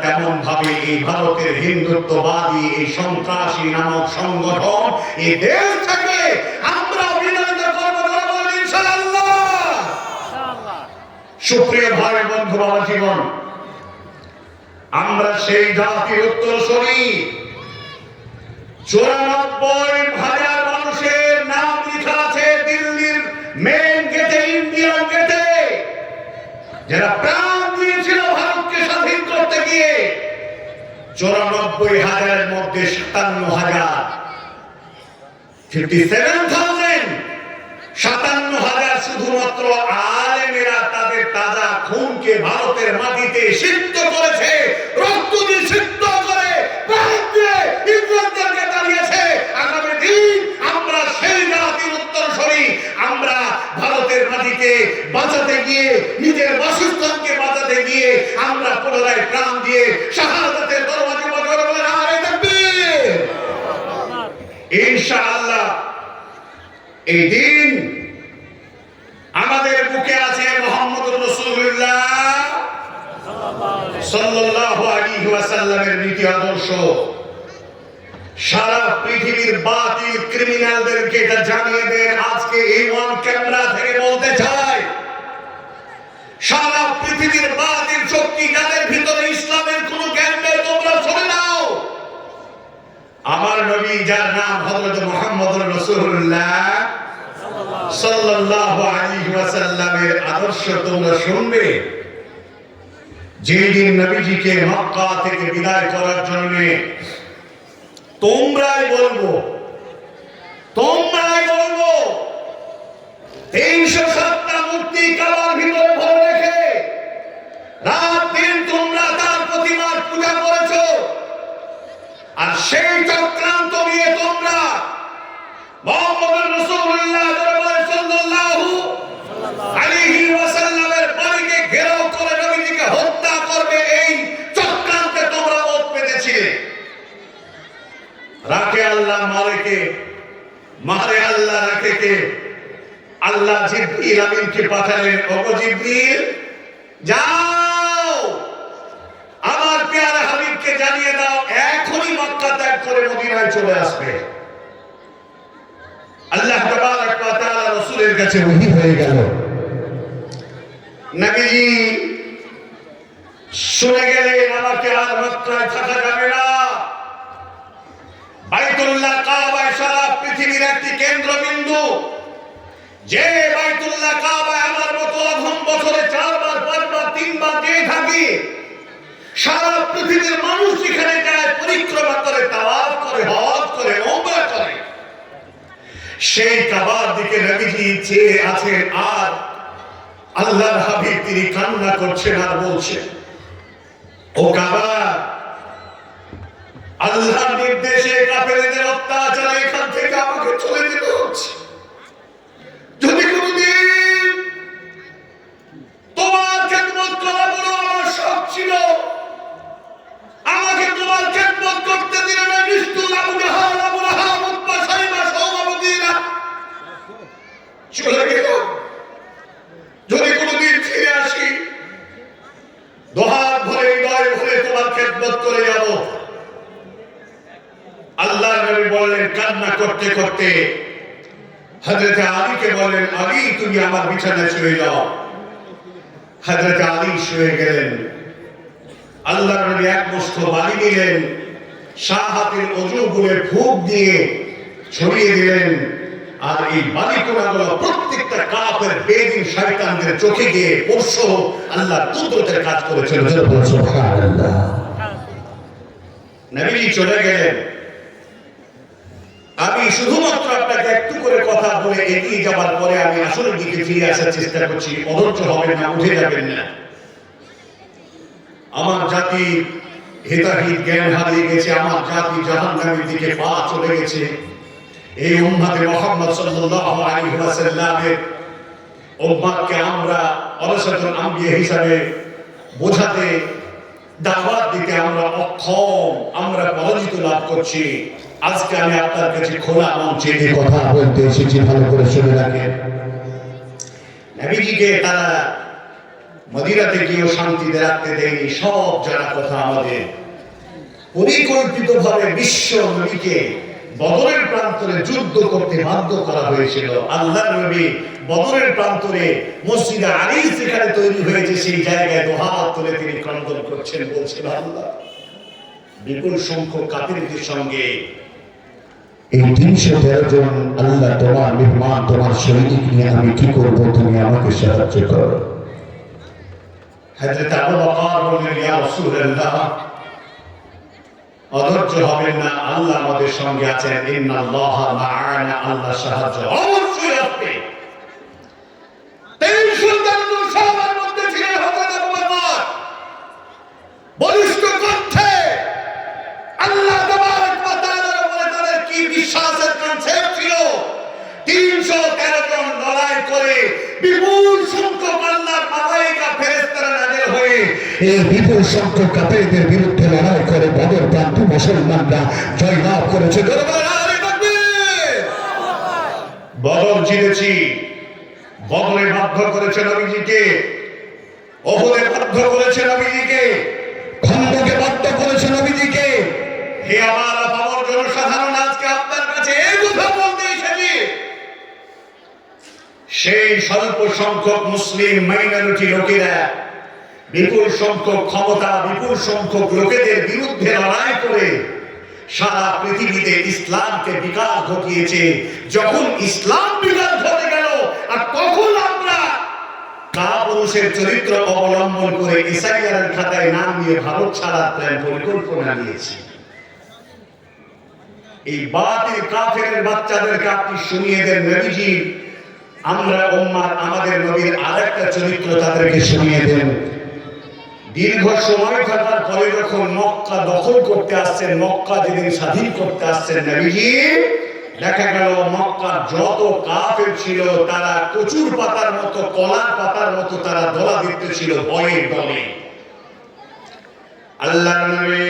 তেমন ভাবে এই ভারতের হিন্দুত্ববাদী এই সন্ত্রাসী নামক সংগঠন এই দেশ থেকে আমরা বিতাড়িত করব ইনশাআল্লাহ। সুপ্রিয় ভাই বন্ধু বাবা জীবন, আমরা সেই জাতির উত্তরসূরি। 94,000 মানুষের নাম লেখা আছে দিল্লির মেন গেটে, ইন্ডিয়ান গেটে, যারা প্রাণ দিয়েছিল ভারতকে স্বাধীন করতে গিয়ে। 94,000 এর মধ্যে 57,000 57,000 শুধুমাত্র আলেমেরা তাদের তাজা খুনকে ভারতের মাটিতে সিক্ত করেছে, রক্ত দিয়ে সিক্ত করে প্রাণ দিয়ে ইংরেজদেরকে তাড়িয়েছে। আগামী দিন আমরা সেই জাতির উত্তরসূরি। আমরা ভারতের মাটিকে বাঁচাতে গিয়ে, নিজের বাসস্থানকে বাঁচাতে গিয়ে আমরা পুনরায় প্রাণ দিয়ে শাহাদাতের দরওয়াজা বন্ধ করে নারে তাকবীর। ইনশাআল্লাহ এই দিন আমাদের বুকে আছে মুহাম্মদুর রাসূলুল্লাহ সাল্লাল্লাহু আলাইহি ওয়াসাল্লামের নীতি আদর্শ। সারা পৃথিবীর বাতিল ক্রিমিনালদেরকে এটা জানিয়ে দেন। আজকে এই ওয়ান ক্যামেরা থেকে বলতে চাই, সারা পৃথিবীর বাতিল শক্তি যাদের ভিতরে ইসলামের কোনো জ্ঞান নেই, তোমরা সরে দাও। আমার নবী যার নাম হযরত মুহাম্মদুর রাসূলুল্লাহ সাল্লাল্লাহু আলাইহি ওয়াসাল্লামের আদর্শ তোমরা শুনবে। যেদিন নবীজিকে মক্কা থেকে বিদায় করার জন্য তোমরাই বলবো 307টা মূর্তি কাবার ভিতরে ভরে রেখে রাত দিন তোমরা তার প্রতিমার পূজা করেছো। আর সেই চক্রান্ত নিয়ে তোমরা মুহাম্মদুর রাসূলুল্লাহ সাল্লাল্লাহু আলাইহি ওয়াসাল্লামের বাড়িকে ঘেরাও করে নবীজিকে হত্যা করবে, এই চক্রান্তে তোমরা মত পেতেছিলে। রাখে আল্লাহ মারে আল্লাহ রাখে কে? আল্লাহ জিবরিল আমিনকে পাঠালেন, ওগো জিবরিল যাও আমার প্যারা হাবিবকে জানিয়ে দাও এখনই মক্কা ত্যাগ করে মদিনায় চলে আসবে। আল্লাহ তাবারক ওয়া তাআলা রাসূলের কাছে ওহী হয়ে গেল। নবীজি শুনে গেলেন আমাকে আর মক্কায় থাকা যাবে না। বাইতুল্লাহ কাবা সারা পৃথিবীর একটি কেন্দ্রবিন্দু। যে বাইতুল্লাহ কাবা আমার মতো অধম বছরে 4 বার 5 বার 3 বার যেয়ে থাকি, সারা পৃথিবীর মানুষ এখানে যায়, পরিক্রমা করে, তাওয়াফ করে, হজ করে, উমরা করে। সেই কাবার দিকে নবীজি চেয়ে আছেন, আর আল্লাহর হাবিব তিনি কান্না করছেন আর বলছেন, ও কাবা, আল্লাহর নির্দেশে কাফেরদের অত্যাচারে এখান থেকে আমাকে চলে যেতে হচ্ছে। যদি কোনদিন তোমার খেদমত করা বড় আমার শখ ছিল, আমাকে তোমার খেদমত করতে দিলে না নিষ্ঠুর আবু জাহাল, আবু লাহাব, উতবা, সাইবা, সৌমাবতীরা চলে গেল। যদি কোনদিন ফিরে আসি, দোহাত ভরে হৃদয় ভরে তোমার খেদমত করে যাব। আল্লাহ নবী বললেন কান্না করতে করতে হযরত আলীকে বললেন, আলী তুমি আমার বিছানায় শুয়ে যাও। হযরত আলী শুয়ে গেলেন। আল্লাহ নবী এক মুষ্ঠ বালি নিলেন, শাহাতের ওযু গুলে ফুঁক দিয়ে ছড়িয়ে দিলেন। আর এই বালিকণাগুলো প্রত্যেকটা কাফের বেদিন শয়তানদের চোখে গিয়ে পরশ আল্লাহর কুদরতের কাজ করেছিল। সুবহানাল্লাহ। নবী চলে গেলেন। আমি শুধুমাত্র আপনাকে একটু করে কথা বলে এগিয়ে যাবার পরে আমি আসলের দিকে ফিরে আসার চেষ্টা করছি। অধৈর্য হবেন না, উঠে যাবেন না। আমার জাতি হিতাহিত জ্ঞান হারিয়ে গেছে, আমার জাতি জাহান্নামের দিকে পা চলে গেছে। এই উম্মতে মুহাম্মদ সাল্লাল্লাহু আলাইহি ওয়াসাল্লামের উম্মতকে আমরা অরসাতুল আম্বিয়া হিসাবে বোঝাতে, দাওয়াত দিতে আমরা অক্ষম, আমরা পরাজিত লাভ করছি। আজকে আমি আপনার কাছে খোলা মঞ্চে এই কথা বলতে এসেছি, ভালো করে শুনে রাখেন। নবীজিকে তারা মদিনাতে গিয়েও শান্তিতে রাখতে দেয়নি। সব জানা কথা আমাদের, পরিকল্পিতভাবে বিশ্ব নবীকে বদরের প্রান্তরে যুদ্ধ করতে বাধ্য করা হয়েছিল। আল্লাহর নবী বদরের প্রান্তরে মসজিদে আলী যেখানে তৈরি হয়েছে সেই জায়গায় দুহাত তুলে তিনি ক্রন্দন করছেন, বলছেন আল্লাহ, বিপুল সংখ্যক কাফিরদের সঙ্গে এই 313 জন আল্লাহ তোমার মেহমান, তোমার সৈনিক নিয়ে আমি কি করব, তুমি আমাকে সাহায্য করো। হযরত আবু বকর বললেন, ইয়া রাসূলুল্লাহ, অধৈর্য হবেন না, আল্লাহ আমাদের সঙ্গে আছেন। ইন্নাল্লাহা মা'ানা, আল্লাহ সাহায্য অবশ্যই আসবে। তিন সুলতানুল সবার মধ্যে ছিলেন হযরত আবু বকর। বলিষ্ঠ কণ্ঠে আল্লাহ তাবারক ওয়া তাআলার উপরে তাদের কি বিশ্বাসের কনসেপ্ট ছিল। 313 জন লড়াই করে বিপুল সংখ্যক আল্লাহর মালায়েকা ফেরেশতারা নাযিল হয়ে এই বিপুল সংখ্যক কাফেরদের বিরুদ্ধে লড়াই করে বদর প্রান্তে মুসলমানরা জয়লাভ করেছে। বদর জিতেছি, বদরে বাধ্য করেছে নবীজিকে, ওহুদে বাধ্য করেছে নবীজিকে, খন্দকে বাধ্য করেছে নবীজিকে। হে আমার পাওয়ার জনসাধারণ, আজকে আপনার কাছে এই কথা বলতে এসেছি, সেই স্বল্প সংখ্যক মুসলিম মাইনরিটি লোকেরা বিপুল সংখ্যক ক্ষমতা, বিপুল সংখ্যক লোকেদের বিরুদ্ধে লড়াই করে সারা পৃথিবীতে ইসলামকে বিকাশ ঘটিয়েছে। যখন ইসলাম বিকাশ ঘটে গেল, আর তখন আমরা কাপুরুষের চরিত্র অবলম্বন করে ইসরায়েলের খাতায় নাম নিয়ে ভারত ছাড়ার প্ল্যান পরিকল্পনা নিয়েছি। এই বাতিল কাফেরের বাচ্চাদেরকে আপনি শুনিয়ে দেন নবীজি, আমরা উম্মাহ আমাদের নবীর আরেকটা চরিত্র তাদেরকে শুনিয়ে দেন। দীর্ঘ সময় থাকার পরে যখন মক্কা দখল করতে আসছেন, মক্কা যেদিন স্বাধীন করতে আসছেন নবীজি, দেখা গেল মক্কার যত কাফের ছিল তারা কচুর পাতার মতো, কলার পাতার মতো তারা দলা দিতে ছিল ভয়ে দলে। আল্লাহর নবী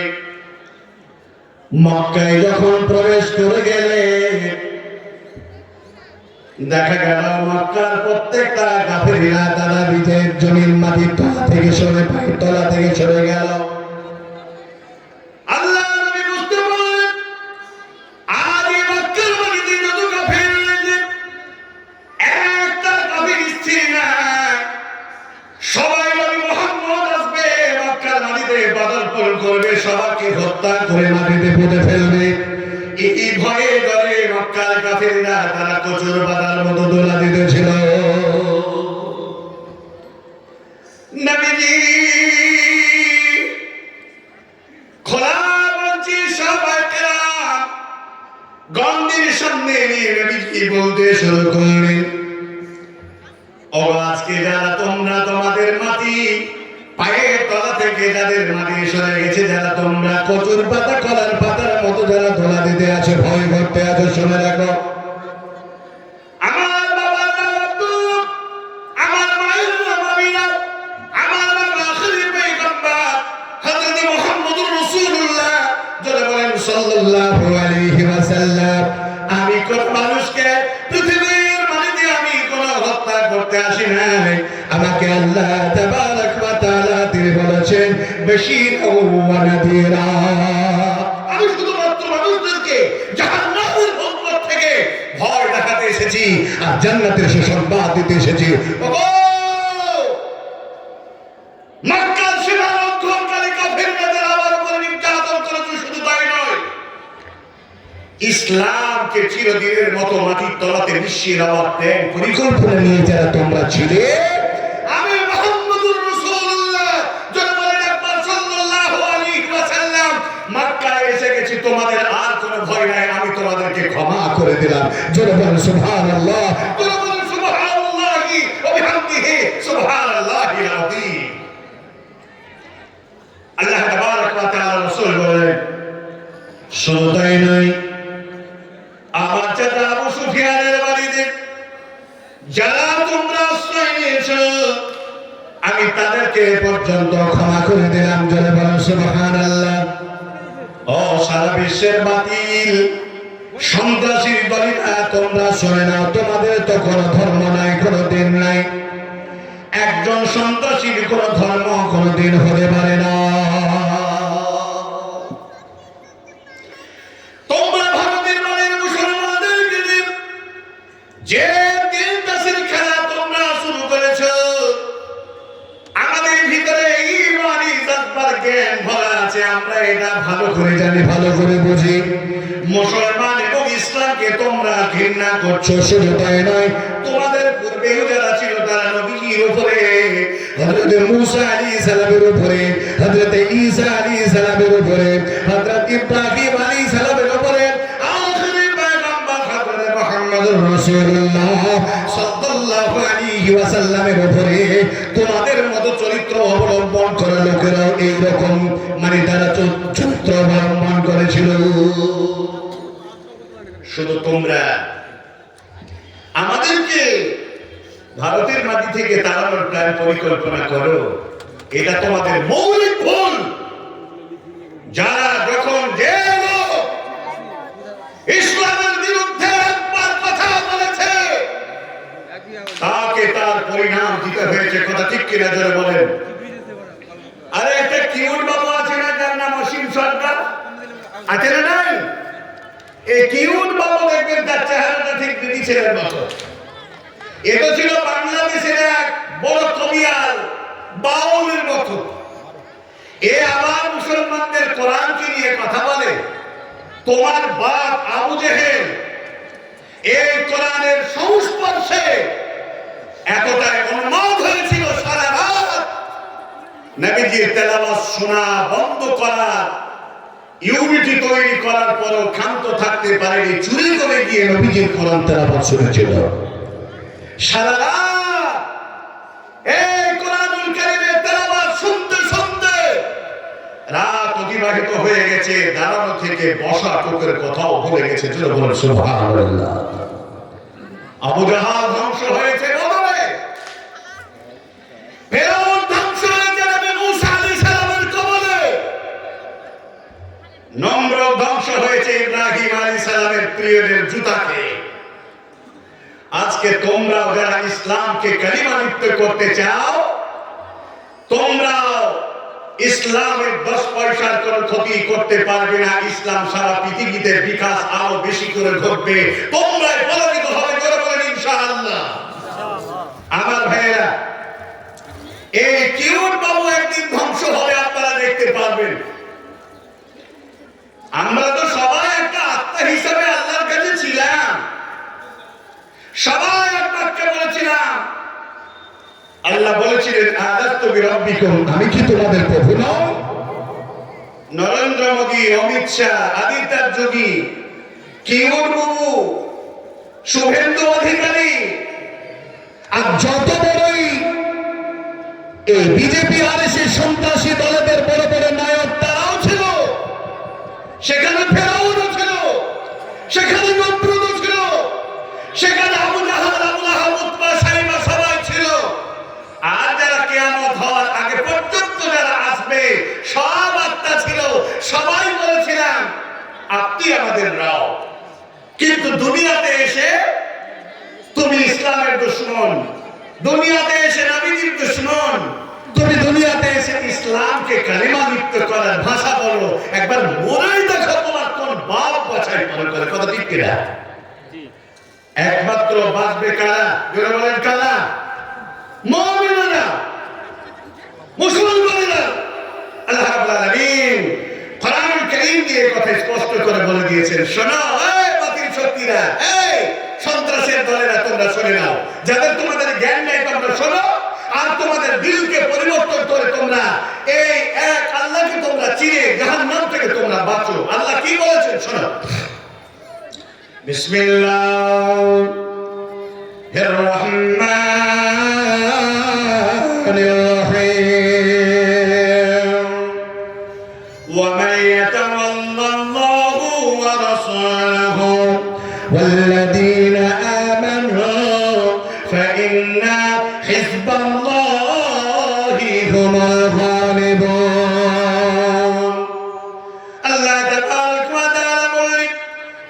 মক্কায় যখন প্রবেশ করে গেলেন, দেখা গেল মক্কার প্রত্যেকটা কাফেররা তারা বিজয়ের জমির মাটির তলা থেকে সরে, পায়ের তলা থেকে সরে গেল। আল্লাহ নবী বুঝতে পারলেন আজ এই মক্কার মাটিতে যত কাফের রয়েছে, একটা কাফের স্থির না, সবাই নবী মুহাম্মদ আসবে মক্কার মাটিতে পদার্পণ করবে, সবাইকে হত্যা করে মাটিতে পুঁতে ফেলবে। এই ভয়ে ডরে মক্কার কাফেররা তারা কচুর পাতার মতো দোলা দিতেছিল। নবীজি খোলা মঞ্চে সবাইকে গন্ডির সামনে নিয়ে নবীজি বলতে শুরু করলেন, ও আজকে যারা তোমরা তোমাদের মাটি পায়ের তলা থেকে যাদের মাটি সরে গেছে, যারা তোমরা কচুর পাতা, কলার পাতার মতো যারা ধোলা দিতে আছো, ভয় করতে আছো, শুনে রাখো, আমার বাবার নাম আব্দুল, আমার মায়ের নাম আমিনা, আমার বাবা আখিরি পয়গম্বর হযরত মুহাম্মদুর রাসূলুল্লাহ যারা বলেন সাল্লাল্লাহু আলাইহি ওয়াসাল্লাম। আমি কোন মানুষকে পৃথিবীর মাটিতে আমি কোন হত্যা করতে আসি নাই। আমাকে আল্লাহ তাবারক ওয়া তাআলা তিনি বলেছেন বাশীর ওয়া নাযীরা, আমি শুধুমাত্র মানুষদেরকে জাহান্নামের ভয় থেকে ভয় দেখাতে এসেছি আর জান্নাতের সুসংবাদ দিতে এসেছি। মক্কার সীমালঙ্ঘনকারী কাফেরদের আমার উপর নির্যাতন করেছে, শুধু তাই নয়, ইসলামকে চিরদিনের মতো মাটির তলাতে মিশিয়ে দেওয়ার প্ল্যান পরিকল্পনা নিয়ে যারা তোমরা ছিলে, আমি মুহাম্মদুর রাসূলুল্লাহ যারা বলেন আকবার সাল্লাল্লাহু আলাইহি ওয়াসাল্লাম, মক্কায় এসে গেছি, তোমাদের আর কোনো ভয় নাই, আমি তোমাদেরকে ক্ষমা করে দিলাম। যারা বলেন সুবহানাল্লাহ, যারা বলেন সুবহানাল্লাহি ওয়া বিহামদিহি সুবহানাল্লাহিল আযীম। আল্লাহ তাবারক ওয়া তাআলা রাসূল বলেন, শুধু তাই নয়, আমার চাচা আবু সুফিয়ানের বাড়িতে যারা তোমরা আশ্রয় নিয়েছো, আমি তাদেরকে পর্যন্ত ক্ষমা করে দিলাম। যারা বলেন সুবহানাল্লাহ। ও সারা বিশ্বের বাতিল সন্ত্রাসীর দলেরা, তোমরা শুনে নাও, তোমাদের তো কোনো ধর্ম নাই, কোনো দিন নাই, একজন সন্ত্রাসীর কোন ধর্ম কোনদিন হতে পারে না। তোমরা ভারতের মানের মুসলমানদেরকে যে তিনটাসের খেলা তোমরা শুরু করেছ, আমাদের ভিতরে ঈমানি জাতবার জ্ঞান ভরা আছে, আমরা এটা ভালো করে জানি, ভালো করে বুঝি। মুসলমান এবং ইসলামকে তোমরা ঘৃণা করছো, শুধু তাই নয়, তোমাদের পূর্বেও যারা ছিল তারা নবীর উপরে, হযরত মুসা আলাইহিস সালামের উপরে, হযরত ঈসা আলাইহিস সালামের উপরে, হযরত ইব্রাহিম আলাইহিস সালামের উপরে, আখিরি পয়গম্বর হযরত মুহাম্মদুর রাসূলুল্লাহ সাল্লাল্লাহু আলাইহি ওয়াসাল্লামের উপরে তোমাদের মতো চরিত্র অবলম্বন করা লোকেরাও এইরকম মানে তারা চরিত্র অবলম্বন করেছিল। শুধু তোমরা আমাদেরকে ভারতের মাটি থেকে তাড়ানোর প্ল্যান পরিকল্পনা করো, এটা তোমাদের মৌলিক ভুল। যারা যখন যে ইসলামের বিরুদ্ধে একবার কথা বলেছে তাকে তার পরিণাম দিতে হয়েছে, কথা ঠিক কিনা জোরে বলেন। আরে একটা কিউট বাবু আছে না, যার নাম অসীম সরকার, আছে না নাই? এই কিউট বাবু দেখবেন তার চেহারাটা ঠিক দিদি ছেলের মতো। এ তো ছিল বাংলাদেশের এক বড় কবিয়াল, বাউলের মতো। এ আবার মুসলমানদের কোরআনকে নিয়ে কথা বলে। তোমার বাপ আবু জেহেল এই কোরআনের সংস্পর্শে এতটাই উন্মাদ হয়েছিল, সারা রাত নবীজির তেলাওয়াত শোনা বন্ধ করার ইউনিটি তৈরি করার পরও ক্ষান্ত থাকতে পারেনি, চুরি করে গিয়ে নবীজির কোরআন তেলাওয়াত শুনেছিল সারা রাত। এই কোরআনুল কারীমের তেলাওয়াত শুনতে শুনতে রাত অতিবাহিত হয়ে গেছে, দাঁড়ানো থেকে বসা টোকের কথাও ভুলে গেছে। সুবহানাল্লাহ। আবু জাহাল ধ্বংস হয়েছে বদরে, ফেরাউন ধ্বংস হয়েছে নবী মুসা আলাইহিস সালামের কবলে, নমরুদ ধ্বংস হয়েছে ইব্রাহিম আলাইহিস সালামের প্রিয়দের জুতাকে। আজকে তোমরা যারা ইসলামকে কালিমা লিপ্ত করতে চাও, তোমরা ইসলামের 10 পয়সার কোন ক্ষতি করতে পারবে না। ইসলাম সারা পৃথিবীতে বিকাশ আরো বেশি করে ঘটবে, তোমরাই পরাজিত হবে, করে বলেন ইনশাআল্লাহ। আমার ভাইয়েরা, এই কিউট বাবু একদিন ধ্বংস হবে, আপনারা দেখতে পারবেন। আমরা তো সবাই একটা আত্মা হিসাবে আল্লাহর কাছে ছিলাম, সবাই আপনাকে বলেছিলাম, আল্লাহ বলেছিলেন আলাস্তু বিরাব্বিকুম, আমি কি তোমাদের প্রভু নই? নরেন্দ্র মোদী, অমিত শাহ, আদিত্য যোগী, কিউট বাবু, শুভেন্দু অধিকারী আর যত বড়ই এই বিজেপি আরএসএস সন্ত্রাসী দলের বড় বড় নায়ক তারাও ছিল সেখানে, ফেরাউনও ছিল সেখানে, নমরুদও ছিল সেখানে, আবু জাহাল, আবু লাহাব, উতবা, সাইবা সবাই ছিল। আর যারা কিয়ামত হওয়ার আগে পর্যন্ত যারা আসবে সব আত্মা ছিল, সবাই বলেছিলাম আপনি আমাদের রাও। কিন্তু দুনিয়াতে এসে তুমি ইসলামের দুশমন, দুনিয়াতে এসে নবীজির দুশমন, তুমি দুনিয়াতে এসে ইসলামকে কালিমা লিপ্ত করার ভাষা বলো। একবার মরেই দেখো তোমার কোন বাপ বাছাই মনে করে, কথা ঠিক কিনা? একমাত্র বাঁচবে কারা? জোরে বলেন কারা? মুমিনরা, মুসলমানেরা। আল্লাহ রাব্বুল আলামিন কোরআনুল কারীম দিয়ে কথা স্পষ্ট করে বলে দিয়েছেন, শোনো এই বাতিল শক্তিরা, এই সন্ত্রাসের দলেরা, তোমরা শুনে নাও। যাদের তোমাদের জ্ঞান নেই তোমরা শোনো, আর তোমাদের দিলকে পরিবর্তন করে তোমরা এই এক আল্লাহকে তোমরা চিনে জাহান্নাম থেকে তোমরা বাঁচো। আল্লাহ কি বলেছেন শোনো। বিসমিল্লাহির রহমানির রহিম। ওয়া মান ইয়াতাওয়াল্লাল্লাহু ওয়া রাসূলুহু ওয়াল্লাযীনা আমানু ফাইন্না হিজবাল্লাহি হুমুল গালিবুন। আল্লাহ তাবারক ওয়া তাআলা বলেন,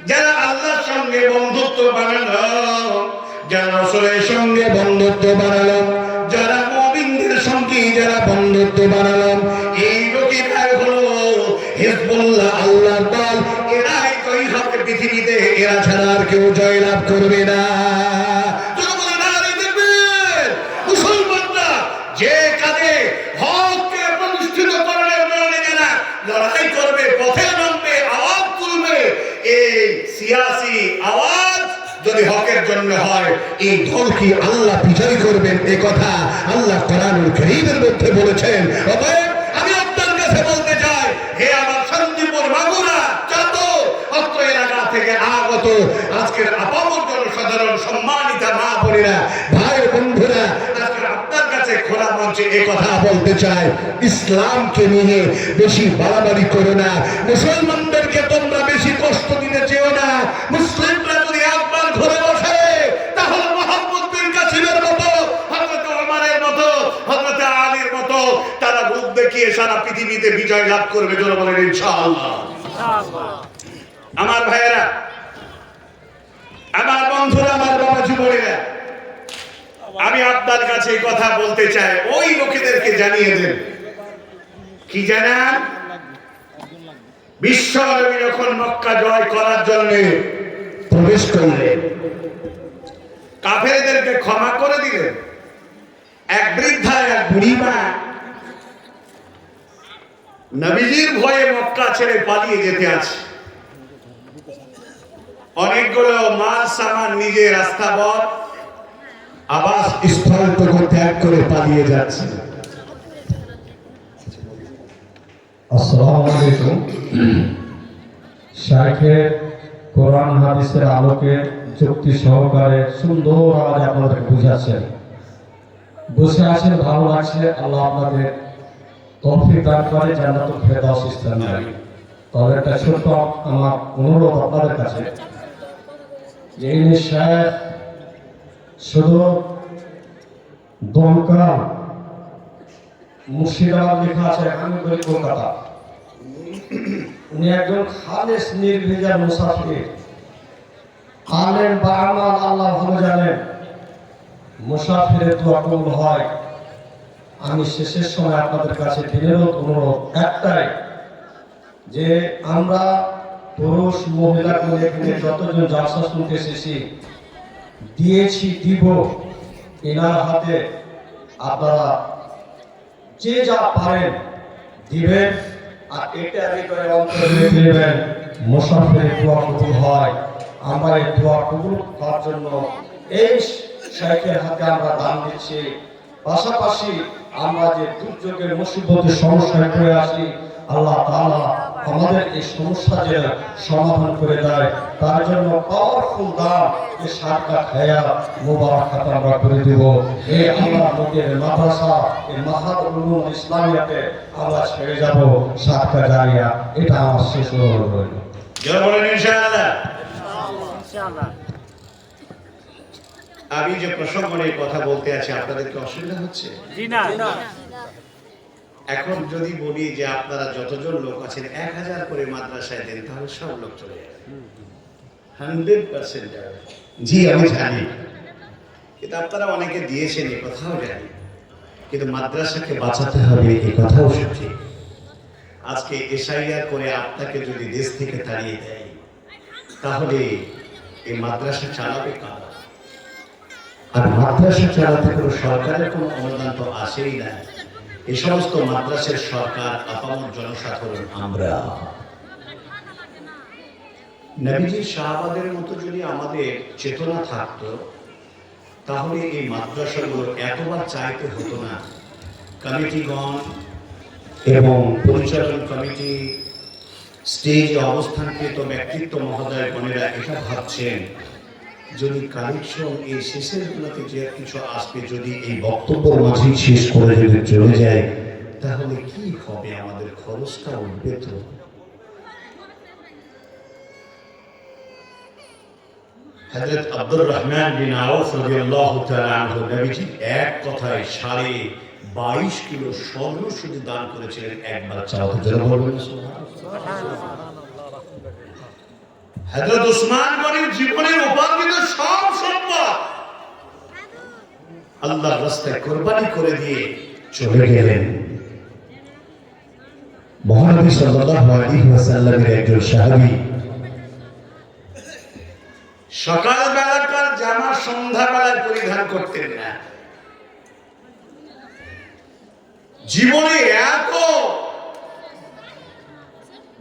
যারা আল্লাহর সঙ্গে বন্ধুত্ব বানালো, যারা রাসূলের সঙ্গে বন্ধুত্ব বানালো, যারা যারা বন্ধুত্ব বানালাম এই লোকেরা হলো হিজবুল্লাহ, আল্লাহর দল। এরাই জয়ী হবে পৃথিবীতে, এরা ছাড়া আর কেউ জয়লাভ করবে না। মুসলমানরা যে কাজে হককে প্রতিষ্ঠিত করার জন্য যারা লড়াই করবে, পথে নামবে, আওয়াজ তুলবে, এই সিয়াসি আওয়াজ যদি হকের জন্য হয়, এই দলকে আল্লাহ বিজয় করবেন, এ কথা আল্লাহ কোরআনুল কারীমের মধ্যে বলেছেন। অতএব আমি আপনার কাছে বলতে চাই, হে আমার শান্তিপুর মাগুরা যত অত্র এলাকা থেকে আগত আজকের আপামর জনসাধারণ, সম্মানিতা মা বোনেরা, ভাই বন্ধুরা, আজকে আপনার কাছে খোলা মঞ্চে এ কথা বলতে চাই, ইসলামকে নিয়ে বেশি বাড়াবাড়ি করো না, মুসলমানদেরকে তোমরা বেশি কষ্ট দিতে চেও না। মুসলিমরা যদি একবার ঘরে বসে তাহলে মুহাম্মদ বিন কাসিমের মতো, হযরত ওমরের মতো, হযরত আলীর মতো তারা রূপ দেখিয়ে সারা পৃথিবীতে বিজয় লাভ করবে। জোরে বলেন ইনশাআল্লাহ। আমার ভাইয়েরা, আমার বন্ধুরা, আমার বাবা যুবকেরা, আমি আপনার কাছে এই কথা বলতে চাই, ওই লোকেদেরকে জানিয়ে দেন। কি জানান? বিশ্বনবী যখন মক্কা জয় করার জন্য প্রবেশ করলেন, কাফেরদেরকে ক্ষমা করে দিলেন। এক বৃদ্ধা, এক বুড়িমা নবীজির ভয়ে মক্কা ছেড়ে পালিয়ে যেতে আছে। অনেকগুলো মাল সামান নিজে রাস্তাবর আবাস স্থল থেকে ত্যাগ করে পালিয়ে যাচ্ছে। আসসালামু আলাইকুম। শাইখের কোরআন হাদিসের আলোকে যুক্তি সহকারে সুন্দর আওয়াজ আপনাদের বুঝাচ্ছেন, বসে আছেন, ভালো লাগছে। আল্লাহ আপনাদের তৌফিক দান করে, জান্নাতুল ফেরদাউস ইসলামে। তবে একটা ছোট্ট আমার অনুরোধ আপনাদের কাছে, যে এই শাইখ শুধু দমকা মুর্শিদাবাদ লেখা আছে, আমি বলি কলকাতা। উনি একজন খালেস নির্ভেজাল মুসাফির, আলেম বা আমাল আল্লাহ ভালো জানেন। মুসাফিরের দোয়া কবুল হয়। আমি শেষের সময় আপনাদের কাছে দিনের অনুরোধ একটাই, যে আমরা পুরুষ মহিলা করে এখানে যতজন জালসা শুনতে এসেছি, দিয়েছি, দিব, এনার হাতে আপনারা যে যা পারেন দিবেন, আর এটা আগে করে অন্তরে নেবেন। মুসাফিরের দোয়া কবুল হয়। আমরা এই দোয়া কবুল করার জন্য এই শাইখের হাতে আমরা দান দিচ্ছি। পাশাপাশি আমরা যে দুর্যোগের মুসিবতের সমস্যায় পড়ে আসি, আল্লাহ তাআলা আমাদের এই সমস্যা যেন সমাধান করে দেয়, তার জন্য পাওয়ারফুল দান এই সাতটা খায়া মোবারক খাতা আমরা করে দেব। এই আল্লাহ নবীর মাদ্রাসা, এই মাহাদুল উলুম ইসলামিয়াতে আমরা ছেড়ে যাব সাতটা জারিয়া। এটা আমার শেষ অনুরোধ রইল। জয় বলেন ইনশাআল্লাহ। আমি যে প্রসঙ্গ নিয়ে কথা বলতে আছি, আপনাদের কি অসুবিধা হচ্ছে? এখন যদি বলি যে আপনারা যতজন লোক আছেন 1000 করে মাদ্রাসায় দেন, তাহলে সব লোক চলে যাবে, 100% যাবে। জি আমি জানি, কিন্তু আপনারা অনেকে দিয়েছেন, এই কথাও জানি, কিন্তু মাদ্রাসাকে বাঁচাতে হবে, এই কথাও সঠিক। আজকে এসআইআর করে আপনাকে যদি দেশ থেকে তাড়িয়ে দেয়, তাহলে এই মাদ্রাসা চালাবে কারা? আর মাদ্রাসা চালাতে কোনো সরকারের কোনো অনুদান তো আসেই না। এই সমস্ত মাদ্রাসার সরকার আপামর জনসাধারণ আমরা। নবীজি সাহাবাদের মতো যদি আমাদের চেতনা থাকতো, তাহলে এই মাদ্রাসাগুলো এতবার চাইতে হতো না। কমিটিগণ এবং পরিচালন কমিটি, স্টেজে অবস্থানকৃত ব্যক্তিত্ব মহোদয়গণেরা এটা ভাবছেন, যদি কালেকশন এই শেষের গুলোতে যে কিছু আসবে, যদি এই বক্তব্যের মাঝে শেষ করে যদি চলে যায়, তাহলে কি হবে? আমাদের খরচটা উঠবে তো। হযরত আব্দুর রহমান বিন আউফ রাদিয়াল্লাহু তাআলা আনহু নবীজি এক কথায় 22.5 কিলো স্বর্ণ শুধু দান করেছিলেন একবার। চাওতে জন্য বলবেন সুবহানাল্লাহ। হযরত উসমান গনির জীবনের উপার্জিত সব সম্পদ আল্লাহর রাস্তায় কুরবানি করে দিয়ে চলে গেলেন। মহানবী সাল্লাল্লাহু আলাইহি ওয়াসাল্লামের একজন সাহাবী সকাল বেলাকার জামা সন্ধ্যা বেলায় পরিধান করতেন না। জীবনে এত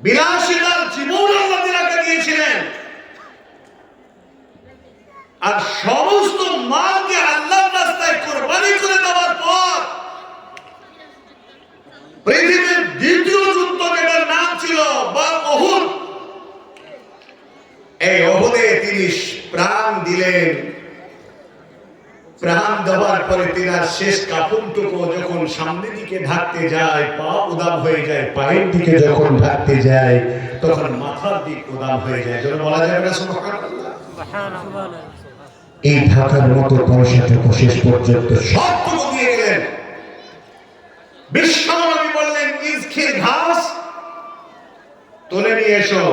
বিলাসিতার জীবন আল্লাহ তাআলা দিয়েছিলেন, আর সমস্ত মালকে আল্লাহর রাস্তায় কোরবানি করে দেওয়ার পর পৃথিবীর দ্বিতীয় যুদ্ধ, যেটার নাম ছিল উহুদ, এই উহুদে তিনি প্রাণ দিলেন। প্রাণ দেওয়ার পরে তিনার শেষ কাফনটুকু যখন সামনের দিকে ঢাকতে যায়, পা উদাম হয়ে যায়, পায়ের দিকে যখন ঢাকতে যায় তখন মাথার দিক উদাম হয়ে যায়। যেন বলা যাবে না সুবহানাল্লাহ। এই ঢাকার মতো পয়সাটুকু শেষ পর্যন্ত সবটুকু দিয়ে গেলেন। বিশ্বনবী বললেন, ইজখির ঘাস তুলে নিয়ে এসো,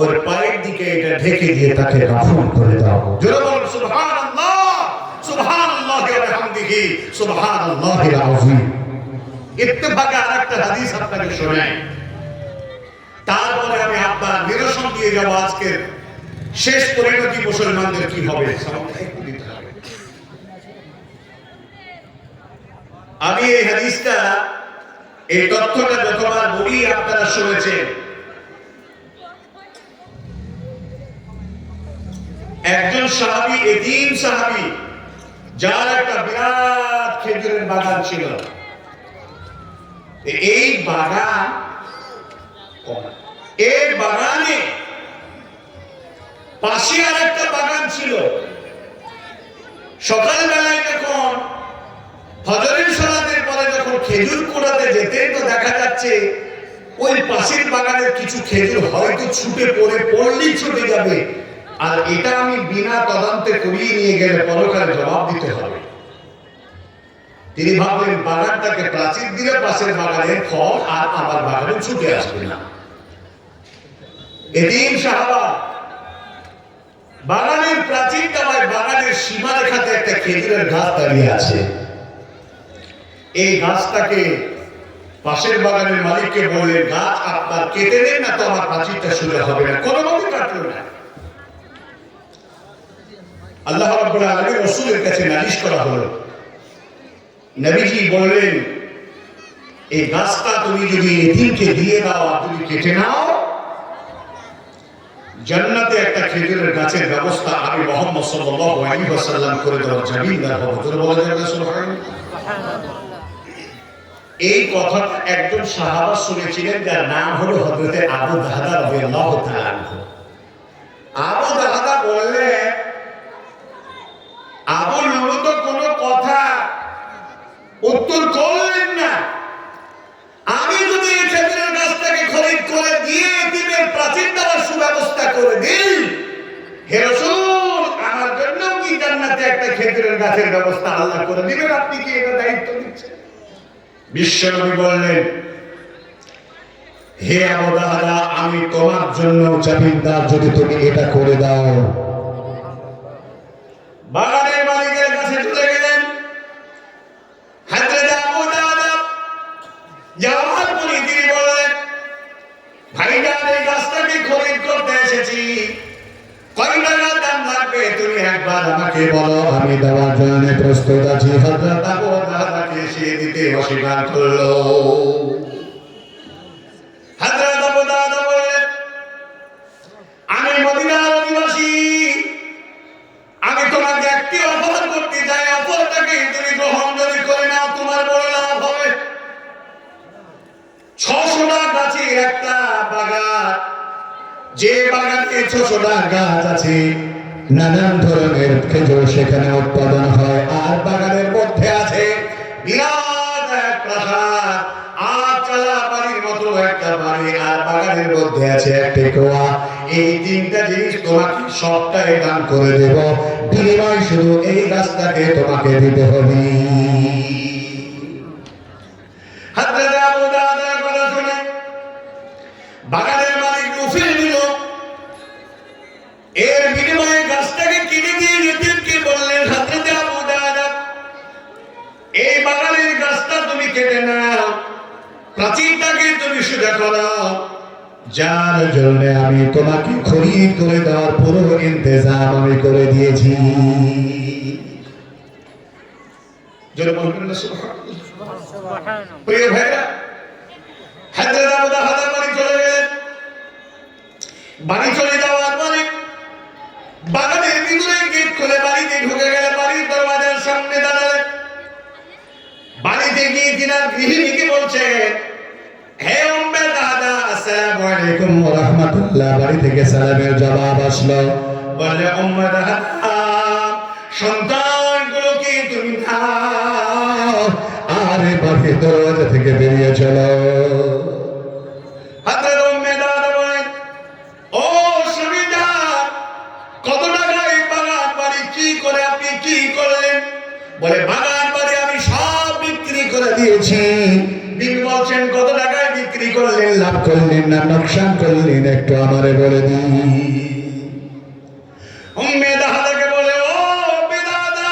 ওর পায়ের দিকে এটা ঢেকে দিয়ে তাকে দাফন করে দাও। জোরে বলুন সুবহানাল্লাহ, সুবহানাল্লাহি ওয়া বিহামদিহি, সুবহানাল্লাহিল আযীম। ইত্তেফাকে আরেকটা হাদিস আপনাকে শোনাই, তারপরে আমি আপনার নিরসন দিয়ে যাব আজকের শেষ পরিণতি মুসলমানদের কি হবে। আমি এই হাদিসটা, এই তথ্যটা যতবার বলি আপনারা শুনেছেন। একজন সাহাবী, এতিম সাহাবী, যার একটা বিরাট খেজুরের বাগান ছিল। এই বাগান, এই বাগানে পাশে আর একটা বাগান ছিল। সকালবেলায় যখন ফজরের সালাতের পরে যখন খেজুর কুড়াতে যেতেন, তো দেখা যাচ্ছে ওই পাশের বাগানের কিছু খেজুর হয়তো ছুটে পড়লেই ছুটে যাবে, আর এটা আমি বিনা তদন্তে করিয়ে নিয়ে গেলে পরকালে জবাব দিতে হবে। তিনি ভাবলেন বাগানটাকে প্রাচীর দিলে পাশের বাগানের ফল আর আমার বাগানে ছুটে আসবে না। এতিম সাহাবা বাগানের প্রাচীর দেওয়ায় বাগানের সীমারেখাতে একটা খেজুরের গাছ দাঁড়িয়ে আছে। এই গাছটাকে পাশের বাগানের মালিককে বললেন, গাছ আপনার কেটে নেন, না তো আমার প্রাচীরটা সোজা হবে না। কোনো মতে কাটলো না। আল্লাহ রাব্বুল আলামিন রাসূলের কাছে নালিশ করা হলো। নবীজি বললেন, এই গাছটা তুমি যদি এতিমকে দিয়ে দাও আর তুমি কেটে নাও, জান্নাতে একটা খেজুরের গাছের ব্যবস্থা আমি মুহাম্মদ সাল্লাল্লাহু আলাইহি ওয়াসাল্লাম করে দেওয়ার জামিনদার হব। তোরা বলা যাবে না সুবহানাল্লাহ। এই কথাটা একজন সাহাবা শুনেছিলেন, যার নাম হলো হযরতে আবু দাহদা রাদিয়াল্লাহু তাআলা আনহু। আবু দাহদা বললেন, আবু লুলু তো কোনো কথা উত্তর করলেন না। আমি যদি এই খেজুরের গাছটাকে খরিদ করে দিয়ে এতিমের প্রাচীর দেওয়ার সুব্যবস্থা করে দিই, হে রাসূল, আমার জন্য কি জান্নাতে একটা খেজুরের গাছের ব্যবস্থা আল্লাহ করে দিবেন? আপনি কি এটা দায়িত্ব নিচ্ছেন? বিশ্বনবী বললেন, হে আবু দাহদা, আমি তোমার জন্য জামিনদার যদি তুমি এটা করে দাও। বাগানের মালিকের কাছে চলে গেলেন। হযরত আবু দাহদা যাওয়ার পরে তিনি বললেন, ভাইজান, এই গাছটাকে খরিদ করতে এসেছি, কয় টাকা দাম লাগবে তুমি একবার আমাকে বলো, আমি দেওয়ার জন্য প্রস্তুত আছি। হযরত আবু দাহদাকে সে দিতে অস্বীকার করলো। হযরত আবু দাহদা বললেন, আমি মদিনার অধিবাসী, আমি তোমাকে একটি অফার করতে চাই, অফারটাকে তুমি গ্রহণ যদি করে নাও তোমার বড় লাভ হবে। 600টা গাছের একটা বাগান, যে বাগানে 600টা গাছ আছে, নানান ধরনের খেজুর সেখানে উৎপাদন হয়। আর বাগানের মধ্যে আছে বিরাট এক প্রাসাদ, আর চালা বাড়ির মতো একটা বাড়ি, আর বাগানের মধ্যে আছে একটা কুয়া। এই তিনটা জিনিস তোমাকে সবটাই দান করে দেব, বিনিময় শুধু এই গাছটাকে তোমাকে দিতে হবে। হযরত আবু দাহদার কথা শুনে বাগানের মালিক রুফিল নিল। এর বিনিময়ে গাছটাকে কিনে দিয়ে এতিমকে বললেন, হযরত আবু দাহদা, এই বাগানের গাছটা করো, যার জন্য আমি তোমাকে খরিদ করে দেওয়ার পুরো ইন্তজাম আমি করে দিয়েছি। জোরে বলবেন না সুবহানাল্লাহ। প্রিয় ভাইরা, হযরত আবু দাহাদা বাড়ি চলে গেলেন। বাড়ি চলে যাওয়ার পরে বাগানের ভিতরে গেট খুলে বাড়িতে ঢুকে গেলে বাড়ির দরজার সামনে দাঁড়ালেন। বাড়িতে গিয়ে তিনার গৃহিণীকে বলছে, হে উম্মে দাহাদা, আসসালামু আলাইকুম ওয়া রাহমাতুল্লাহ। বাড়ি থেকে সালামের জবাব আসলো। বলে, উম্মে দাহাদা, সন্তানগুলোকে তুমি দাও, আরে বাড়ির দরজা থেকে বেরিয়ে চলো। হযরত উম্মে দাহাদা বলেন, ও স্বামীজা, কত টাকায় বাগান বাড়ি কি করে আপনি কি করলেন? বলে, বাগান বাড়ি আমি সব বিক্রি করে দিয়েছি। বিবি বলছেন, কত টাকায় বিক্রি করলেন? লাভ করলেন না লোকসান করলেন, একটু আমারে বলে দিন। উম্মে দাহাদাকে বলে, ও উম্মে দাহাদা,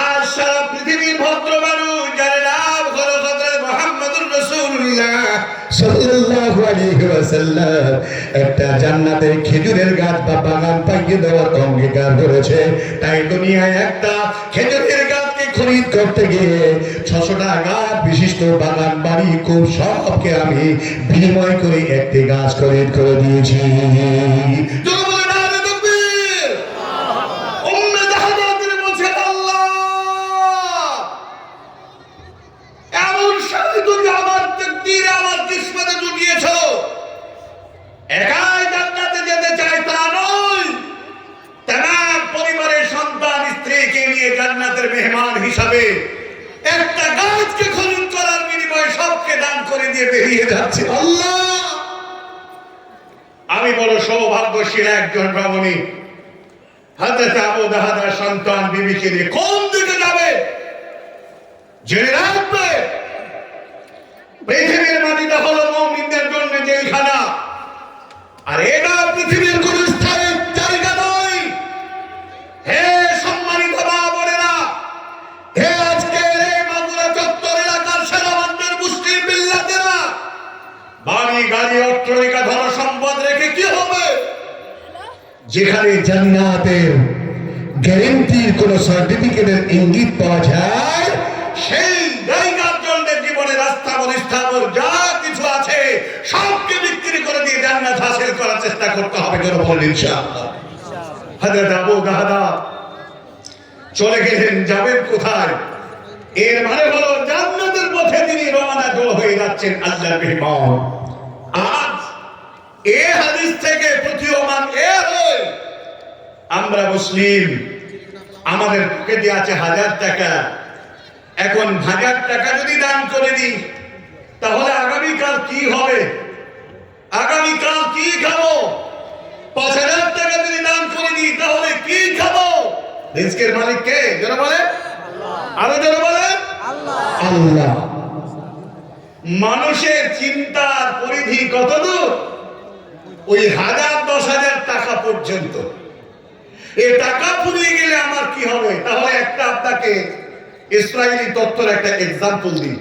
আজ সারা পৃথিবীর ভদ্র মানুষ যারা নাম হলো হযরত মুহাম্মদুর রাসূলুল্লাহ সাল্লাল্লাহু আলাইহি ওয়াসাল্লাম একটা জান্নাতের খেজুরের গাছ বা বাগান পাইয়ে দেওয়ার অঙ্গীকার করেছে। তাই দুনিয়ায় একটা খেজুরের গাছকে খরিদ করতে গিয়ে 600 টাকা বিশিষ্ট বাগান বাড়ি খুব সবকে আমি বিনিময় করে একটি গাছ খরিদ করে দিয়েছি। একাই জান্নাতে যেতে চায় তা নয়, তামাম পরিবারের সন্তান স্ত্রীকে নিয়ে জান্নাতের মেহমান হিসাবে একটা গাছকে খরিদ করার বিনিময়ে সবকে দান করে দিয়ে বেরিয়ে যাচ্ছে। আল্লাহ, আমি বড় সৌভাগ্যশীল একজন রমণী। হযরত আবু দাহাদার সন্তান বিবিকে নিয়ে কোন দিকে যাবে? জেনে রাখবে, পৃথিবীর মাটিটা হলো মুমিনদের জন্য জেলখানা, আর এটা পৃথিবীর কোন স্থায়ী জায়গা নয়। হে সম্মানিত মা বোনেরা, হে আজকের এই মাগুরা চত্বর এলাকার সেনাবাহিনীর মুসলিম বিল্লাতেরা, বাড়ি গাড়ি অট্টালিকা ধন সম্পদ রেখে কি হবে? যেখানে জান্নাতের গ্যারান্টির কোন সার্টিফিকেটের ইঙ্গিত পাওয়া যায়, সেই জায়গার জন্য জীবনের রাস্তা প্রতিস্থাপন যা কিছু আছে সবকে বিক্রি করে দিয়ে জান্নাত হাসিল করার চেষ্টা করতে হবে। জোরে বলুন ইনশাআল্লাহ। হযরত আবু দাহাদা চলে গেলেন। যাবেন কোথায়? এর মানে হলো জান্নাতের পথে তিনি রওনা হয়ে যাচ্ছেন আল্লাহর মেহমান। আজ এই হাদিস থেকে প্রতীয়মান এ হয়, আমরা মুসলিম, আমাদের পকেটে আছে 1000 টাকা। এখন 1000 টাকা যদি দান করে দিই, তাহলে আগামীকাল কি হবে? আগামীকাল কি খাবো? 5000 টাকা যদি দান করে দিই, তাহলে কি খাবো? রিজকের মালিক কে? যারা বলে আল্লাহ। আরো যারা বলে আল্লাহ। আল্লাহ। মানুষের চিন্তার পরিধি কতদূর? ওই 1000-10,000 টাকা পর্যন্ত। এই টাকা ফুরিয়ে গেলে আমার কি হবে? তাহলে একটা আপনাকে ইসরায়েলি তত্ত্বের একটা এক্সাম্পল দিই।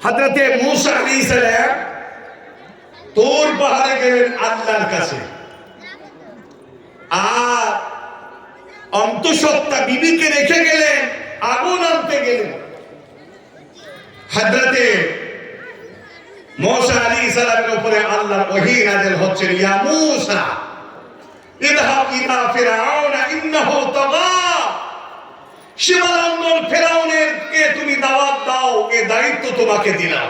হযরতে মূসা আলাইহিস সালাম তুর পাহাড়ে গেলেন আল্লাহর কাছে, আর অন্তঃসত্ত্বা বিবিকে রেখে গেলেন, আগুন আনতে গেলেন। হযরতে মূসা আলাইহিস সালামের উপরে আল্লাহর ওহী নাযিল হচ্ছে, ইয়া মূসা ইযহাব ইলা ফিরআউনা ইন্নাহু তাগা। সীমালঙ্ঘন ফেরাউনের কে তুমি দাওয়াত দাও, এই দায়িত্ব তোমাকে দিলাম।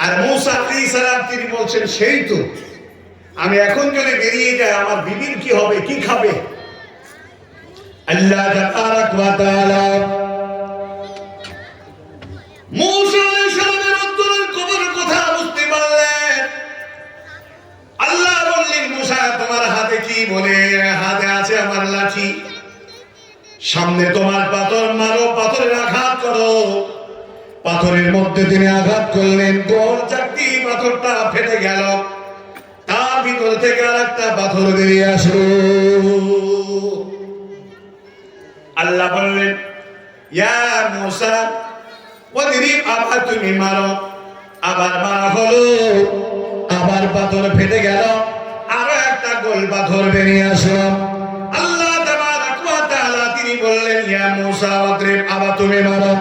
আর মূসা আলাইহিস সালাম তিনি বলছেন, সেই তো, আমি এখন যদি বেরিয়ে যাই আমার বিবির কি হবে, কি খাবে? আল্লাহ তাবারাক ওয়া তাআলা মূসা আলাইহিস সালামের উত্তরের খবর কথা বুঝতে পারলেন। আল্লাহ বললেন, মূসা তোমার হাতে কি? বলে, হাতে আছে আমার লাঠি। সামনে তোমার পাথর, মারো, পাথরের আঘাত করো। পাথরের মধ্যে তিনি আঘাত করলেন, গোল চাকতি পাথরটা ফেটে গেল। তার ভিতর থেকে আরেকটা পাথর বেরিয়ে আসলো। আল্লাহ বললেন, ইয়া মূসা ওদিকে আবার তুমি মারো, আবার মারা হলো, আবার পাথর ফেটে গেল, আরো একটা গোল পাথর বেরিয়ে আসলো। আল্লাহ তাবারাক ওয়া তাআলা তিনি বললেন, ইয়া মূসা ওয়াদরিব, আবার তুমি মারো।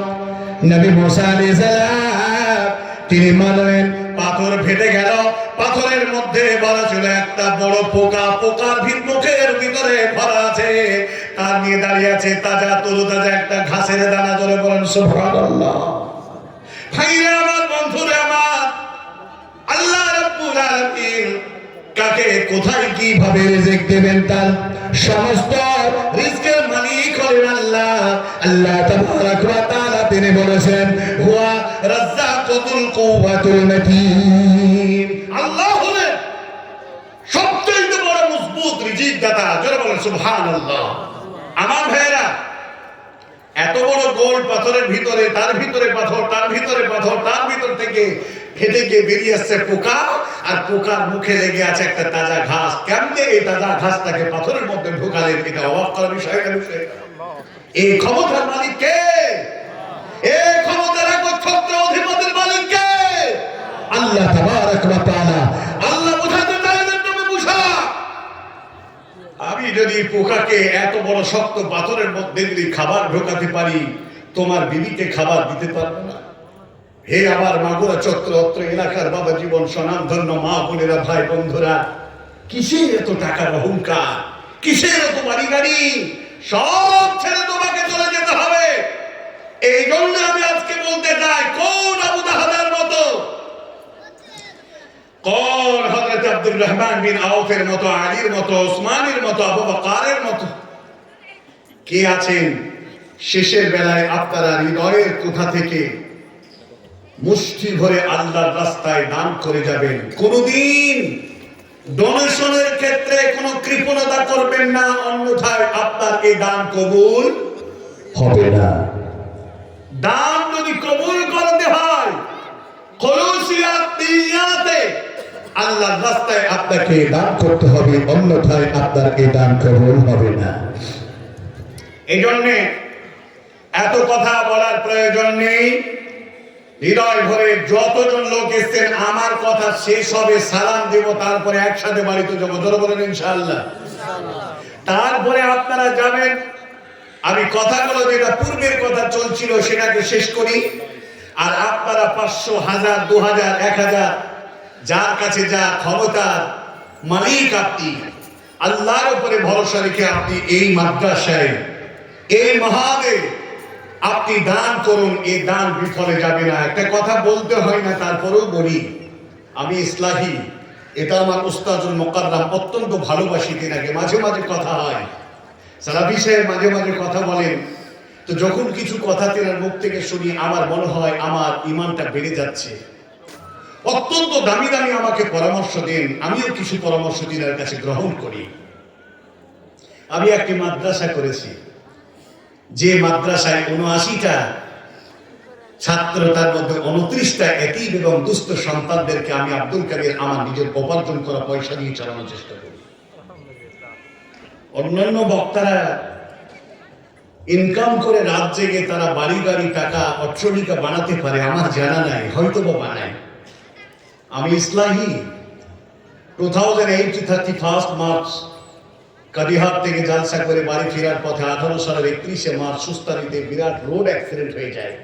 নবী মূসা আলাইহিস সালাম তিনি মারলেন, পাথর ফেটে গেল, পাথরের মধ্যে ভরা ছিল একটা বড় পোকা, পোকার মুখের ভিতরে ভরা আছে, তার নিয়ে দাঁড়িয়ে আছে তাজা তরুতাজা একটা ঘাসের দানা। ধরে বলেন সুবহানাল্লাহ। ভাইরা আমার, বন্ধুরা আমার, আল্লাহ রাব্বুল আলামিন কাকে কোথায় কিভাবে রিজিক দেবেন তার সমস্ত রিজকের মালিক হলেন আল্লাহ। আল্লাহ তাবারাক ওয়া তাআলা তিনি বলেছেন, হুয়া রাজ্জাকুল কুওয়াতুল মাতিন। আল্লাহ হলেন সবচেয়ে বড় মজবুত রিজিক দাতা। জোরে বলেন সুবহানাল্লাহ। আমার ভাইরা, এত বড় গোল পাথরের ভিতরে, তার ভিতরে পাথর, তার ভিতরে পাথর, তার ভিতর থেকে ফেটে গিয়ে বেরিয়ে আসছে পোকা, আর পোকার মুখে লেগে আছে একটা তাজা ঘাস। কেমনে এই তাজা ঘাসটাকে পাথরের মধ্যে ঢোকালেন, এটা অবাক করার বিষয়। এই ক্ষমতার মালিক কে? এই ক্ষমতার একচ্ছত্র অধিপতির মালিক কে? আল্লাহ তাবারাক ওয়া তাআলা। আল্লাহ বুঝাতে চাইলেন, তুমি বুঝা, আমি যদি পোকাকে এত বড় শক্ত পাথরের মধ্যে যদি খাবার ঢোকাতে পারি, তোমার বিবিকে খাবার দিতে পারবো না? হে আমার মাগুরা চত্র অত্র এলাকার বাবা জীবন সনাম ধন্য মা বোনেরা, ভাই বন্ধুরা, কিসের এত টাকার অহংকার, কিসের এত বাড়ি গাড়ি? সব ছেড়ে তোমাকে চলে যেতে হবে। এই জন্য আমি আজকে বলতে চাই, কোন আবু জাহলের মতো, কোন হযরত আব্দুর রহমান বিন আওফের মতো, আলীর মতো, ওসমানের মতো, আবু বকরের মতো কে আছেন শেষের বেলায় আপনারা হৃদয়ের কোথা থেকে মুষ্টি ভরে আল্লাহর রাস্তায় দান করে যাবেন? কোনদিন ডোনেশনের ক্ষেত্রে কোনো কৃপণতা করবেন না, অন্যথায় আপনার এই দান কবুল হবে না। দান যদি কবুল করতে হয়, খলুসিয়াত নিয়াতে আল্লাহর রাস্তায় আপনাকে দান করতে হবে, অন্যথায় আপনার এই দান কবুল হবে না। এই জন্য এত কথা বলার প্রয়োজন নেই। হৃদয় ভরে যতজন লোক এসেছেন, আমার কথা শেষ হবে, সালাম দেব, তারপরে একসাথে বাড়িতে যাবো। ধরে বলেন ইনশাআল্লাহ। তারপরে আপনারা যাবেন। আমি কথাগুলো যেটা পূর্বের কথা চলছিল সেটাকে শেষ করি, আর আপনারা 500, 1000, 2000, 1000 যার কাছে যা ক্ষমতার মালিক, আপনি আল্লাহর উপরে ভরসা রেখে আপনি এই মাদ্রাসায়, এই মহাদে আপনি দান করুন। এই দান বিফলে যাবে না। একটা কথা বলতে হয় না, তারপরেও বলি, আমি ইসলাহি, এটা আমার উস্তাদুল মুকাররম অত্যন্ত ভালোবাসি। তিনাকে মাঝে মাঝে কথা হয়, সালাফি সাহেব মাঝে মাঝে কথা বলেন, তো যখন কিছু কথা তেনার মুখ থেকে শুনি, আমার মনে হয় আমার ইমানটা বেড়ে যাচ্ছে। অত্যন্ত দামি দামি আমাকে পরামর্শ দেন, আমিও কিছু পরামর্শ তিনার কাছে গ্রহণ করি। আমি একটি মাদ্রাসা করেছি, যে মাদ্রাসায় 79টা ছাত্র, তার মধ্যে 29টা এতিম এবং দুস্থ সন্তানদেরকে আমি আব্দুল কাদের আমার নিজের উপার্জন করা পয়সা দিয়ে চালানোর চেষ্টা করি। অন্যান্য বক্তারা ইনকাম করে রাত জেগে তারা বাড়ি গাড়ি টাকা অট্টালিকা বানাতে পারে, আমার জানা নাই, হয়তো বা বানায়। আমি ইসলাহি 2008 মার্চ কাদিহাট থেকে জালসা করে বাড়ি ফেরার পথে 18 সালের 31 মার্চ সুস্তারিতে বিরাট রোড অ্যাক্সিডেন্ট হয়ে যায়।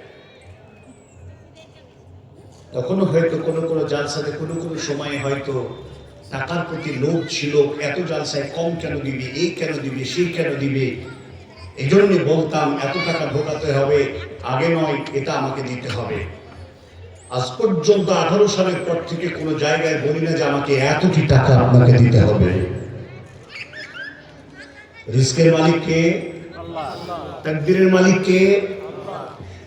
তখনও হয়তো কোনো কোনো জালসাতে কোনো কোনো সময় হয়তো টাকার প্রতি লোভ ছিল, এত জালসায় কম কেন দিবে, এই কেন দিবে, সেই কেন দিবে। এই জন্যই বলতাম, এত টাকা ঢোকাতে হবে, আগে নয়, এটা আমাকে দিতে হবে। আজ পর্যন্ত 18 সালের পর থেকে কোনো জায়গায় বলি না যে আমাকে এতটি টাকা আপনাকে দিতে হবে। রিস্কের মালিক কে? তাকদীরের মালিক কে?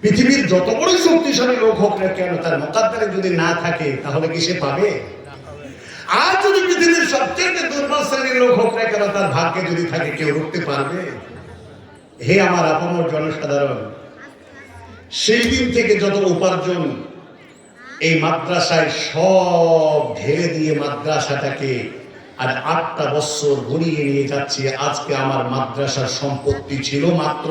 পৃথিবীর যত বড় শক্তিশালী লোক হোক না কেন, তার মুকাদ্দারে যদি না থাকে, তাহলে কি সে পাবে? আর যদি পৃথিবীর সবচেয়ে দুর্বল শ্রেণীর লোক হোক না কেন, তার ভাগ্যে যদি থাকে, কেউ রুখতে পারবে? হে আমার আপামর জনসাধারণ, সেই দিন থেকে যত উপার্জন এই মাদ্রাসায় সব ঢেলে দিয়ে মাদ্রাসাটাকে আর 8টা বছর ঘুরিয়ে নিয়ে যাচ্ছি। আজকে আমার মাদ্রাসার সম্পত্তি ছিল মাত্র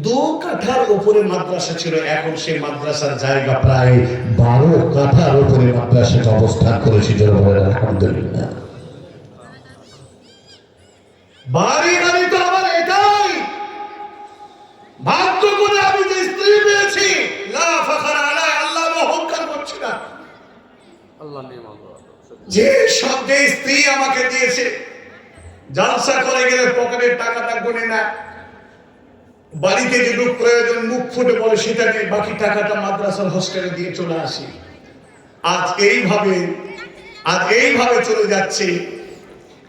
2 কাঠার উপরে মাদ্রাসা ছিল, এখন সেই মাদ্রাসার জায়গা প্রায় 12 কাঠার উপরে মাদ্রাসাটা অবস্থান করেছে। যারা বলেন আলহামদুলিল্লাহ। বাড়ি গাড়ি তো আমার এটাই ভাগ্য করে আমি যে স্ত্রী পেয়েছি, লা ফাখর আলাই, আল্লাহ অহংকার করছি না, যে শব্দে স্ত্রী আমাকে দিয়েছে। জালসা করে গেলে পকেটের টাকাটা গুনে না, বাড়িতে যেটুকু প্রয়োজন মুখ ফুটে বলে সেটা নিয়ে বাকি টাকাটা মাদ্রাসার হোস্টেলে দিয়ে চলে আসি। আজ এইভাবে চলে যাচ্ছে।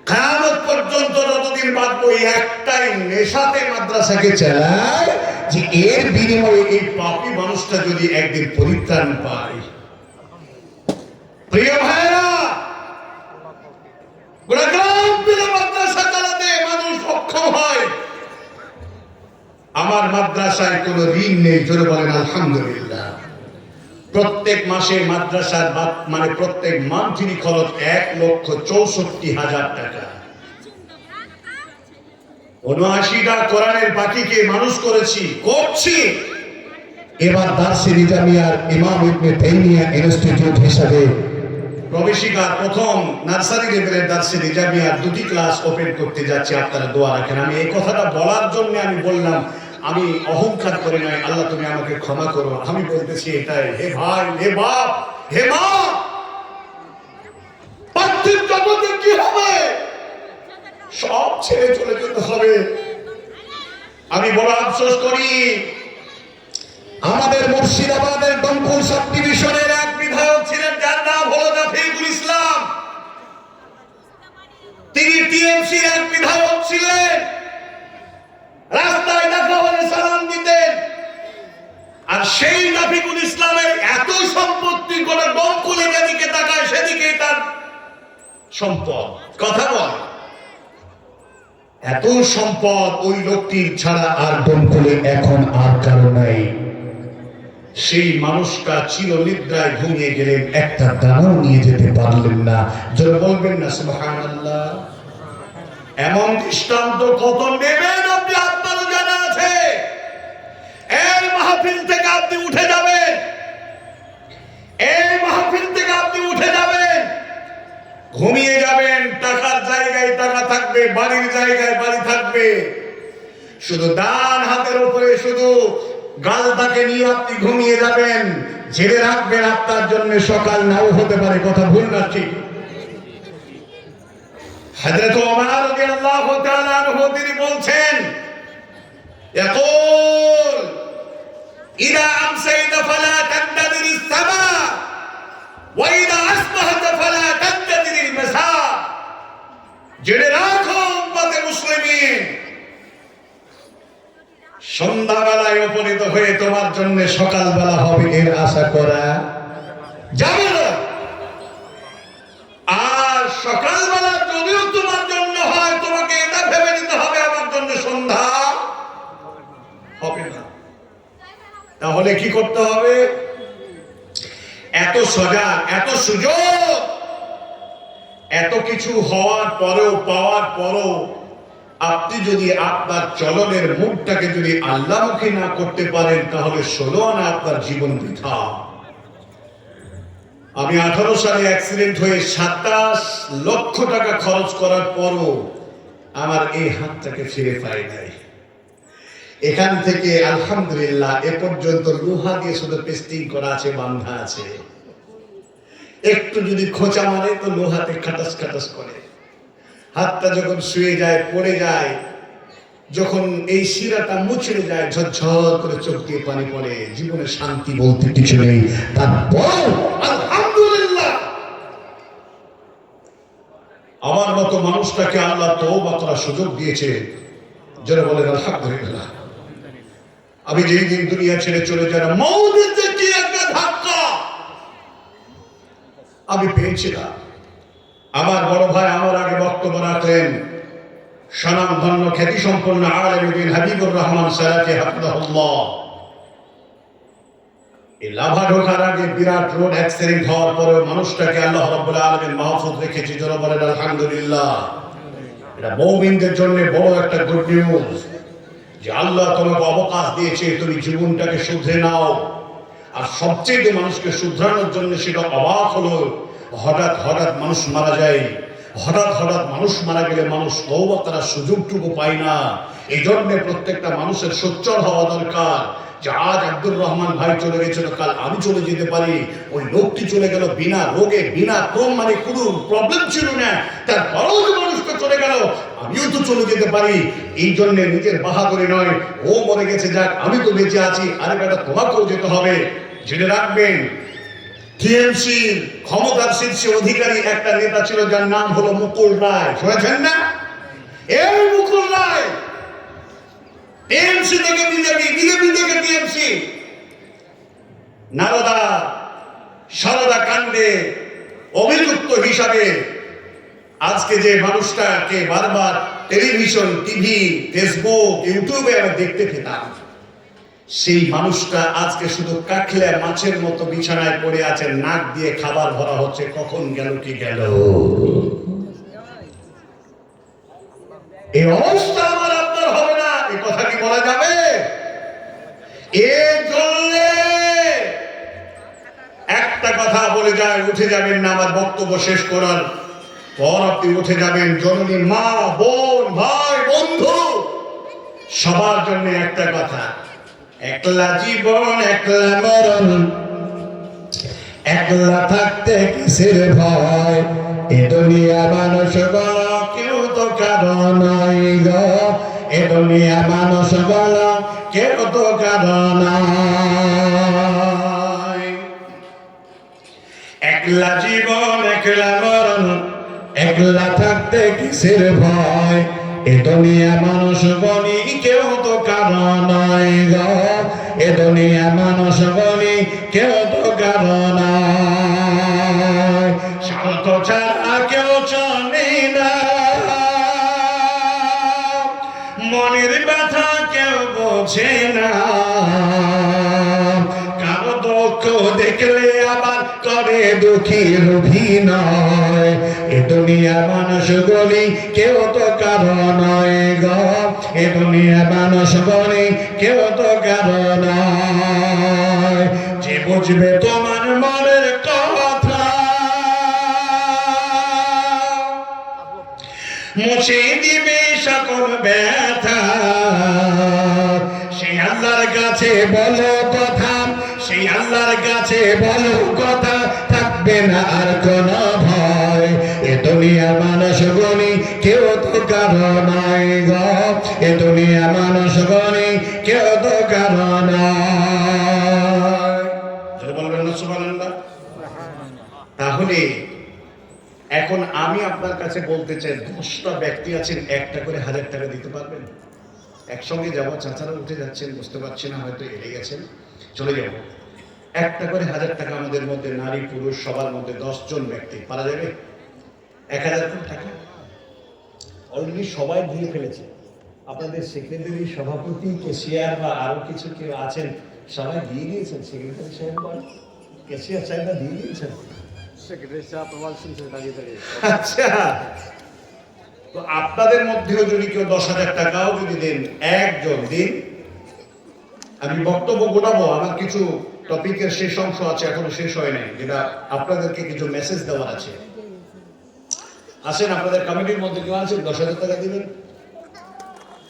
কিয়ামত পর্যন্ত যতদিন বাঁচবো একটাই নেশাতে মাদ্রাসাকে চালায়, যে এর বিনিময়ে এই পাপী মানুষটা যদি একদিন পরিত্রাণ পায়। প্রিয় ভাইরা, গ্রাম পেলে মাদ্রাসা চালাতে মানুষ সক্ষম হয়। আমার মাদ্রাসায় কোনো ঋণ নেই, জোরে বলেন আলহামদুলিল্লাহ। প্রত্যেক মাসে মাদ্রাসার মানে প্রত্যেক মান্থলি খরচ 1,64,000 টাকা। ৭৯টা কোরআনের বাকিকে মানুষ করছি। এবার দারসে নিজামিয়ার ইমাম ইবনে তাইমিয়া ইনস্টিটিউট হিসাবে প্রবেশিকা প্রথম নার্সারি লেভেলের দারসে নিজামিয়ার 2টি ক্লাস ওপেন করতে যাচ্ছে। আপনারা দোয়া রাখেন। আমি এই কথাটা বলার জন্য আমি বললাম, আমি অহংকার করে নাই, আল্লাহ তুমি আমাকে ক্ষমা করো। আমি বলতেছি এটাই, হে ভাই, হে বাপ, হে মা, পার্থিব জগতে কি হবে সব ছেড়ে চলে যেতে হবে। আমি বড় আফসোস করি, আমাদের মুর্শিদাবাদের দমকল সাব ডিভিশনের এক বিধায়ক ছিলেন, যার নাম হলো জাফিকুল ইসলাম। তিনি টিএমসির এক বিধায়ক ছিলেন। রাস্তায় দেখা হলে সালাম দিতেন। আর সেই জাফিকুল ইসলামের এত সম্পত্তি, গোটা দমকলে যেদিকে তাকায় সেদিকেই তার সম্পদ। কথা বল, এত সম্পদ ওই লোকটির ছাড়া আর দমকলে এখন আর কারো নাই। সেই মানুষটা চিরনিদ্রায় ঘুমিয়ে গেলেন, একটা দানাও নিয়ে যেতে পারলেন না। যারা বলবেন না সুবহানাল্লাহ। এমন দৃষ্টান্ত কত নেবেন আপনি, আপনারও জানা আছে। এই মাহফিল থেকে আপনি উঠে যাবেন, ঘুমিয়ে যাবেন, টাকার জায়গায় টাকা থাকবে, বাড়ির জায়গায় বাড়ি থাকবে, শুধু ডান হাতের উপরে শুধু গালটাকে নিয়ে আপনি ঘুমিয়ে যাবেন। ছেড়ে রাখবেন, আপনার জন্য সকাল নাও হতে পারে। কথা ভুল না ঠিক? হযরত ওমর রাদিয়াল্লাহু তাআলা আনহু তিনি বলছেন, ইয়াকুল ইদা আমসাইতা ফালা তান্তাদিরিস সামা ওয়া ইদা আসবাহতা ফালা তান্তাদিরিল মাসা। জেনে রাখো উম্মতে মুসলিমিন, সন্ধ্যাবেলায় উপনীত হয়ে তোমার জন্য সকালবেলা হবে এর আশা করা যাবে না। আর সকালবেলা যদিও তোমার জন্য হয়, তোমাকে এটা ভেবে নিতে হবে আমার জন্য সন্ধ্যা হবে না। তাহলে কি করতে হবে? এত সজাগ, এত সুযোগ, এত কিছু হওয়ার পরেও, পাওয়ার পরেও আপনি যদি আপনার চলনের মুখটাকে যদি আল্লাহমুখী না করতে পারেন, তাহলে 16 আনা আপনার জীবন বৃথা। আমি 18 সালে অ্যাক্সিডেন্ট হয়ে 27 লক্ষ টাকা খরচ করার পরও আমার এই হাতটাকে ফিরে পাই নাই। এখান থেকে আলহামদুলিল্লাহ এ পর্যন্ত লোহা দিয়ে শুধু পেস্টিং করা আছে, বাঁধা আছে। একটু যদি খোঁচা মারে তো লোহাতে খাটাস খাটাস করে। হাতটা যখন শুয়ে যায়, পড়ে যায়, যখন এই শিরাটা মুচড়ে যায়, ঝরঝর করে চোখ দিয়ে পানি পড়ে। জীবনে শান্তি বলতে কিছু নেই। তারপর আলহামদুলিল্লাহ আমার মতো মানুষটাকে আল্লাহ তওবা করার সুযোগ দিয়েছে। যারা বলেন আলহামদুলিল্লাহ। আমি যেই দিন দুনিয়া ছেড়ে চলে যাই, মৌতের যে কি একটা ধাক্কা আমি পেয়েছিলাম। আমার বড় ভাই আমার আগে বক্তব্য রাখলেন, স্বনামধন্য খ্যাতি সম্পন্ন আলেম হাবিবুর রহমান সারাফি হাফিজাহুল্লাহ। এই লাভা ঢোকার আগে বিরাট রোড অ্যাক্সিডেন্ট হওয়ার পরে মানুষটাকে আল্লাহ রাব্বুল আলামিন মাহফুজ রেখেছে। যারা বলেন আলহামদুলিল্লাহ। এটা মুমিনদের জন্য বড় একটা গুড নিউজ। যে আল্লাহ তোমাকে অবকাশ দিয়েছে, তুমি জীবনটাকে শুধরে নাও। আর সবচেয়ে মানুষকে শুধরানোর জন্য সেটা অবাক হলো, হঠাৎ হঠাৎ মানুষ মারা যায়। হঠাৎ হঠাৎ মানুষ মারা গেলে মানুষ তওবা করার সুযোগটুকু পায় না। এই জন্য প্রত্যেকটা মানুষের সোচ্চার হওয়া দরকার যে আজ আব্দুর রহমান ভাই চলে গেছিল, কাল আমি চলে যেতে পারি। ওই লোকটি চলে গেল বিনা রোগে, বিনা মানে কোনো প্রবলেম ছিল না, তারপরেও যে মানুষটা চলে গেল, আমিও তো চলে যেতে পারি। এই জন্য নিজের বাহাদুরি নয়, ও মরে গেছে যাক, আমি তো বেঁচে আছি, আরে বেটা তোমাকেও যেতে হবে। জেনে রাখবেন, টিএমসির ক্ষমতার শীর্ষে অধিকারী একটা নেতা ছিল যার নাম হলো মুকুল রায়। শুনেছেন না? এই মুকুল রায় টিএমসি থেকে বিজেপি, বিজেপি থেকে টিএমসি, সারদা কাণ্ডে অভিযুক্ত হিসাবে আজকে যে মানুষটাকে বারবার টেলিভিশন, টিভি, ফেসবুক, ইউটিউবে আমরা দেখতে পেতাম, সেই মানুষটা আজকে শুধু কাকলে মাছের মতো বিছানায় পড়ে আছে, নাক দিয়ে খাবার ভরা হচ্ছে, কখন গেল কি গেল। এই অবস্থা আমার আপনার হবে না, এই কথা কি বলা যাবে? এর জন্য একটা কথা বলে যায়, উঠে যাবেন না আমার বক্তব্য শেষ করার পর, আপনি উঠে যাবেন। জননী, মা, বোন, ভাই, বন্ধু, সবার জন্য একটা কথা, একলা জীবন একলা মরণ, একলা থাকতে কিসের ভয়, এ দুনিয়া মানুষ বলা কেউ তো কারো নয় গো, এ দুনিয়া মানুষ বলা কেউ তো কারো নয়। একলা জীবন একলা মরণ, একলা থাকতে কিসের ভয়, এ দুনিয়া মানুষ বলি কেউ তো কারো নয় গো, এ দুনিয়া মানুষ বলি কেউ তো কারো নয়। শান্ত ছাড়া কেউ চলে না, মনের ব্যথা কেউ বোঝে না, কারো দুঃখ দেখলে আবার করে দুঃখীর অভিনয়, এ দুনিয়ার মানুষ বলি কেউ তো কারো নয় গো, এ দুনিয়ার মানুষ বলি কেউ তো কারো নয়। যে বুঝবে তোমার মনের কথা, মুছে দিবে সকল ব্যথা, সেই আল্লাহর কাছে বলো কথা, সেই আল্লাহর কাছে বলো কথা, থাকবে না আর কোনো ভয়, এ দুনিয়ার মানুষ বলি কেউ তো কারো নয় গো, এ দুনিয়ার মানুষ বলি কেউ তো কারো নয়। বলবেন না সুবহানাল্লাহ? তাহলে এখন আমি আপনার কাছে বলতে চাই, 10টা ব্যক্তি আছেন, একটা করে 1000 টাকা দিতে পারবেন? একসঙ্গে যাবো, চাচারা উঠে যাচ্ছেন, বুঝতে পারছি না, হয়তো এড়ে গেছেন, চলে যাবো। একটা করে 1000 টাকা আমাদের মধ্যে, নারী পুরুষ সবার মধ্যে 10 জন ব্যক্তি, পারা যাবে? 1000 টাকা অলরেডি সবাই দিয়ে ফেলেছে। আপনাদের সেক্রেটারি, সভাপতি, কেশিয়ার বা আরো কিছু কেউ আছেন, সবাই দিয়ে দিয়েছেন। সেক্রেটারি সাহেব বা কেশিয়ার সাহেবরা দিয়ে দিয়েছেন। আচ্ছা, তো আপনাদের মধ্যেও যদি কেউ 10,000 টাকাও যদি দেন, একজন দিন, আমি বক্তব্য গোটাবো। আমার কিছু টপিকের শেষ অংশ আছে, এখনো শেষ হয় নাই, যেটা আপনাদেরকে কিছু মেসেজ দেওয়ার আছে। আসেন, আপনাদের কমিটির মধ্যে কেউ আছেন 10,000 টাকা দিবেন?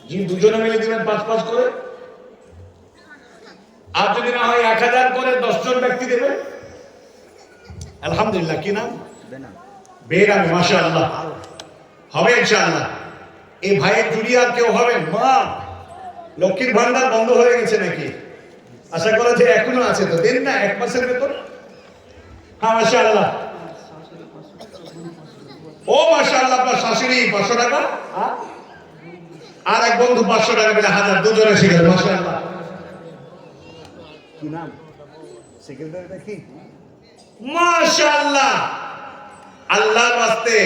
জি, দুজনে মিলে দিবেন 5-5 করে। আর যদি না হয় 1000 করে 10 জন ব্যক্তি দেবেন। আলহামদুলিল্লাহ, কি নাম? বেরামি, মাশাআল্লাহ, হবে ইনশাআল্লাহ। এই ভাইয়ের জুড়ি আর কেউ হবেন? মা, লক্ষ্মীর ভান্ডার বন্ধ হয়ে গেছে নাকি? আশা করা যে এখনো আছে, তো দেন না 1 মাসের বেতন। হ্যাঁ, মাশাআল্লাহ। ও মাশাআল্লাহ, আপনার শাশুড়ি 500 টাকা, আর এক বন্ধু 500 টাকা মিলে 1000, দুজনে শিখেন, মাশাআল্লাহ। কি নাম সেক্রেটারিটা? কি মাশাআল্লাহ। আল্লাহর ওয়াস্তে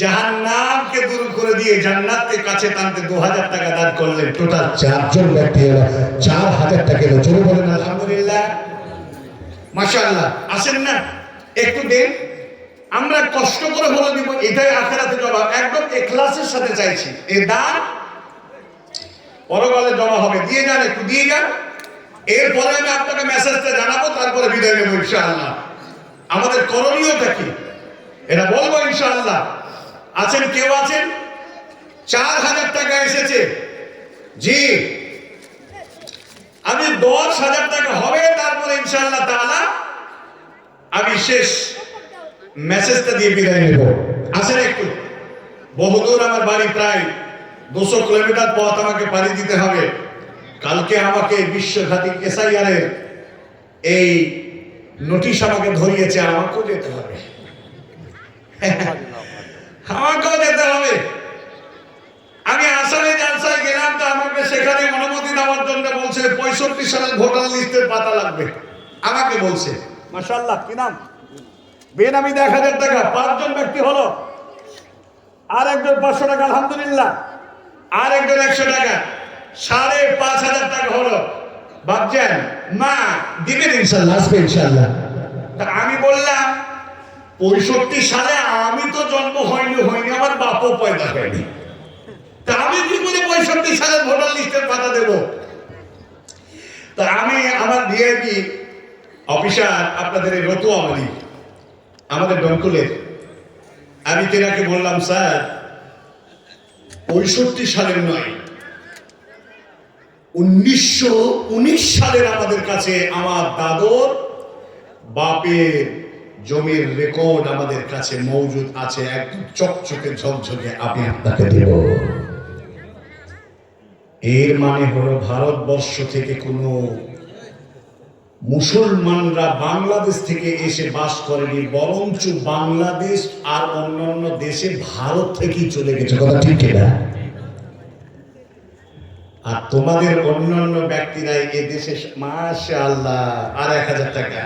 জাহান্নামকে দূর করে দিয়ে জান্নাতকে কাছে টানতে 2000 টাকা দান করলেন। টোটাল 4 জন ব্যক্তি হলো 4000 টাকা হলো। জোরে বলেন আলহামদুলিল্লাহ, মাশাআল্লাহ। আসেন না, একটু দেন, আমরা কষ্ট করে হলো দিব, এটাই আখিরাতে জবাব। একদম ইখলাসের সাথে চাইছি। এই দান পরকালে জমা হবে, দিয়ে যান, একটু দিয়ে যান। এরপরে আমি আপনাকে মেসেজটা জানাবো, তারপরে বিদায় নেবো ইনশাআল্লাহ। আমাদের করণীয়টা কি এটা বলবো ইনশাআল্লাহ। আছেন কেউ আছেন? 4000 টাকা এসেছে। জি, আমি 10,000 টাকা হবে, তারপরে ইনশাআল্লাহ তাআলা আমি শেষ মেসেজটা দিয়ে বিদায় নেব। আসেন একটু, বহুদূর আমার বাড়ি, প্রায় 200 কিলোমিটার পথ আমাকে পাড়ি দিতে হবে। কালকে আমাকে বিশ্বঘাতী এসআইআরের এই নোটিশ আমাকে ধরিয়েছে, আমাকেও যেতে হবে, আমাকেও যেতে হবে। আমি আসামে জালসায় গেলাম, তো আমাকে সেখানে অনুমতি দেওয়ার জন্য বলছে 65 সালের ভোটার লিস্টের পাতা লাগবে, আমাকে বলছে। মাশাআল্লাহ, কি নাম? বেনামি 1000 টাকা, 5 জন ব্যক্তি হলো। আর একজন 500 টাকা, আলহামদুলিল্লাহ। আর একজন 100 টাকা, 5,500 টাকা হলো। ভাবছেন মা দিবেন ইনশাআল্লাহ, আসবে ইনশাআল্লাহ। তা আমি বললাম 65 সালে আমি তো জন্ম হয়নি, আমার বাপও পয়দা হয়নি, তা আমি কি করে 65 সালের ভোটার লিস্টের পাতা দেব? তা আমি আমার ভিআইপি অফিসার আপনাদের এই রতুয়া মালিক, আমাদের ডঙ্কুলের, আমি তেনাকে বললাম স্যার 65 সালের নয়, 1919 সালের আমাদের কাছে আমার দাদর বাপের জমির রেকর্ড আমাদের কাছে মজুদ আছে, একদম চকচকে ঝকঝকে, আমি আপনাকে দেব। এর মানে হলো ভারতবর্ষ থেকে কোনো মুসলমানরা বাংলাদেশ থেকে এসে বাস করেনি, বরঞ্চ বাংলাদেশ আর অন্যান্য দেশে ভারত থেকেই চলে গেছে। কথা ঠিক কিনা? আর তোমাদের অন্যান্য ব্যক্তিরা এ দেশে, মাশাআল্লাহ, আর 1000 টাকা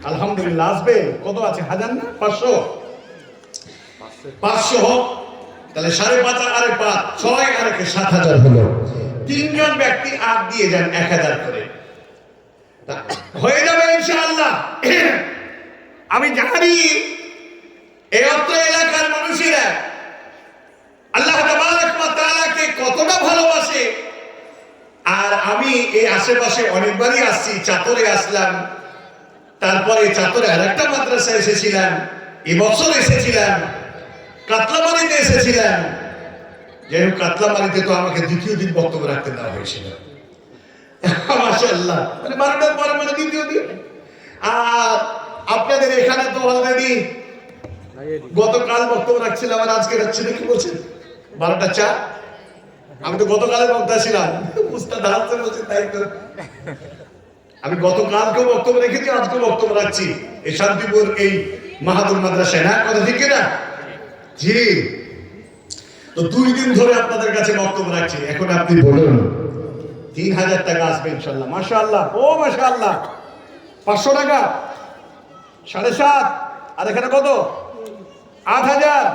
আলহামদুলিল্লাহ আসবে। কত আছে? 1000 না 500? 500 হোক, তাহলে 5.5 আর 5, 6 আর 7,000 হলো। 3 জন ব্যক্তি আর দিয়ে যান 1000 করে, হয়ে যাবে ইনশাআল্লাহ। আমি জানি এই অত্র এলাকার মানুষেরা আল্লাহ তাবারক ওয়া তাআলাকে কতটা ভালোবাসে। আর আমি এই আশেপাশে অনেকবারই আসছি, চাতরে আসলাম, তারপরে চাতরে আরেকটা মাদ্রাসা এসেছিলাম, এবছর এসেছিলাম, কাতলামারিতে এসেছিলাম। যাই হোক, কাতলামারিতে তো আমাকে দ্বিতীয় দিন বক্তব্য রাখতে দেওয়া হয়েছিল, মাশাআল্লাহ, মানে 12টার পরে, মানে দ্বিতীয় দিন। আর আপনাদের এখানে তো অলরেডি গতকাল বক্তব্য রাখছিলাম, আর আজকে রাখছি না, কি বলছেন 12টা 4? আমি তো গতকালের বক্তা ছিলাম, উস্তাদ হাসছে বলছে, তাই তো আমি গতকালকেও বক্তব্য রেখেছি, আজকেও বক্তব্য রাখছি এই শান্তিপুর এই মাহাদুর মাদ্রাসায়, না? কথা ঠিক কিনা? জি, তো 2 দিন ধরে আপনাদের কাছে বক্তব্য রাখছি। এখন আপনি বলুন 3000 টাকা আসবে ইনশাআল্লাহ। মাশাআল্লাহ, ও মাশাআল্লাহ। 500 টাকা, 7.5, আর এখানে কত? 8000,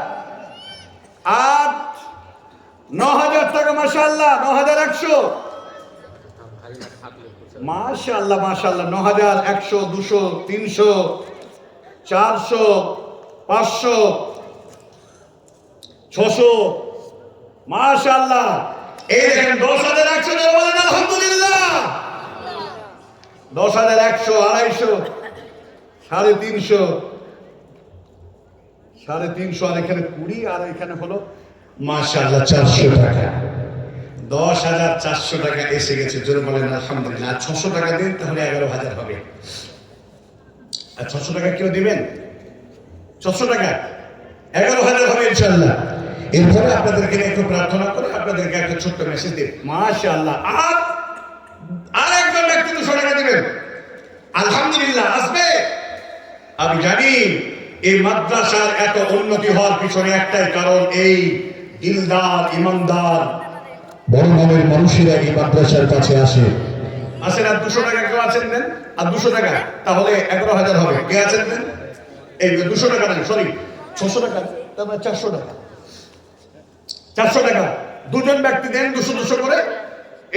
8, 9000 টাকা। মাশাআল্লাহ, 9100। মাশাআল্লাহ, মাশাআল্লাহ, 9100, 200, 300, 400, 500, 600। মাশাআল্লাহ, এই দেখেন 10,100 টাকা, বলেন আলহামদুলিল্লাহ। 10,100, 250, 350, 350, আর এখানে 20, আর এখানে হলো মাশাআল্লাহ 400 টাকা। 10,400 টাকা এসে গেছে, জোরে বলেন আলহামদুলিল্লাহ। 600 টাকা দিন, তাহলে 11,000 হবে। আর 600 টাকা কেউ দিবেন? 600 টাকা 11,000 হবে ইনশাআল্লাহ। এরপরে আপনাদেরকে একটু প্রার্থনা করে আপনাদেরকে একটা ছোট্ট মেসেজ দিন। মাশাআল্লাহ, আর একজন ব্যক্তি 200 টাকা দিবেন, আলহামদুলিল্লাহ আসবে। আমি জানি এই মাদ্রাসার এত উন্নতি হওয়ার পিছনে একটাই কারণ, এই দিলদার, ইমানদার, বড় মনের মানুষেরা এই মাদ্রাসার কাছে আসে। আসেন, আর 200 টাকা কেউ আছেন দেন, আর 200 টাকা, তাহলে 11,000 হবে। কে আছেন দেন? এই 200 টাকা নেন, সরি 600 টাকা, তারপরে 400 টাকা, 400 টাকা। 2 জন ব্যক্তি দেন 200 করে,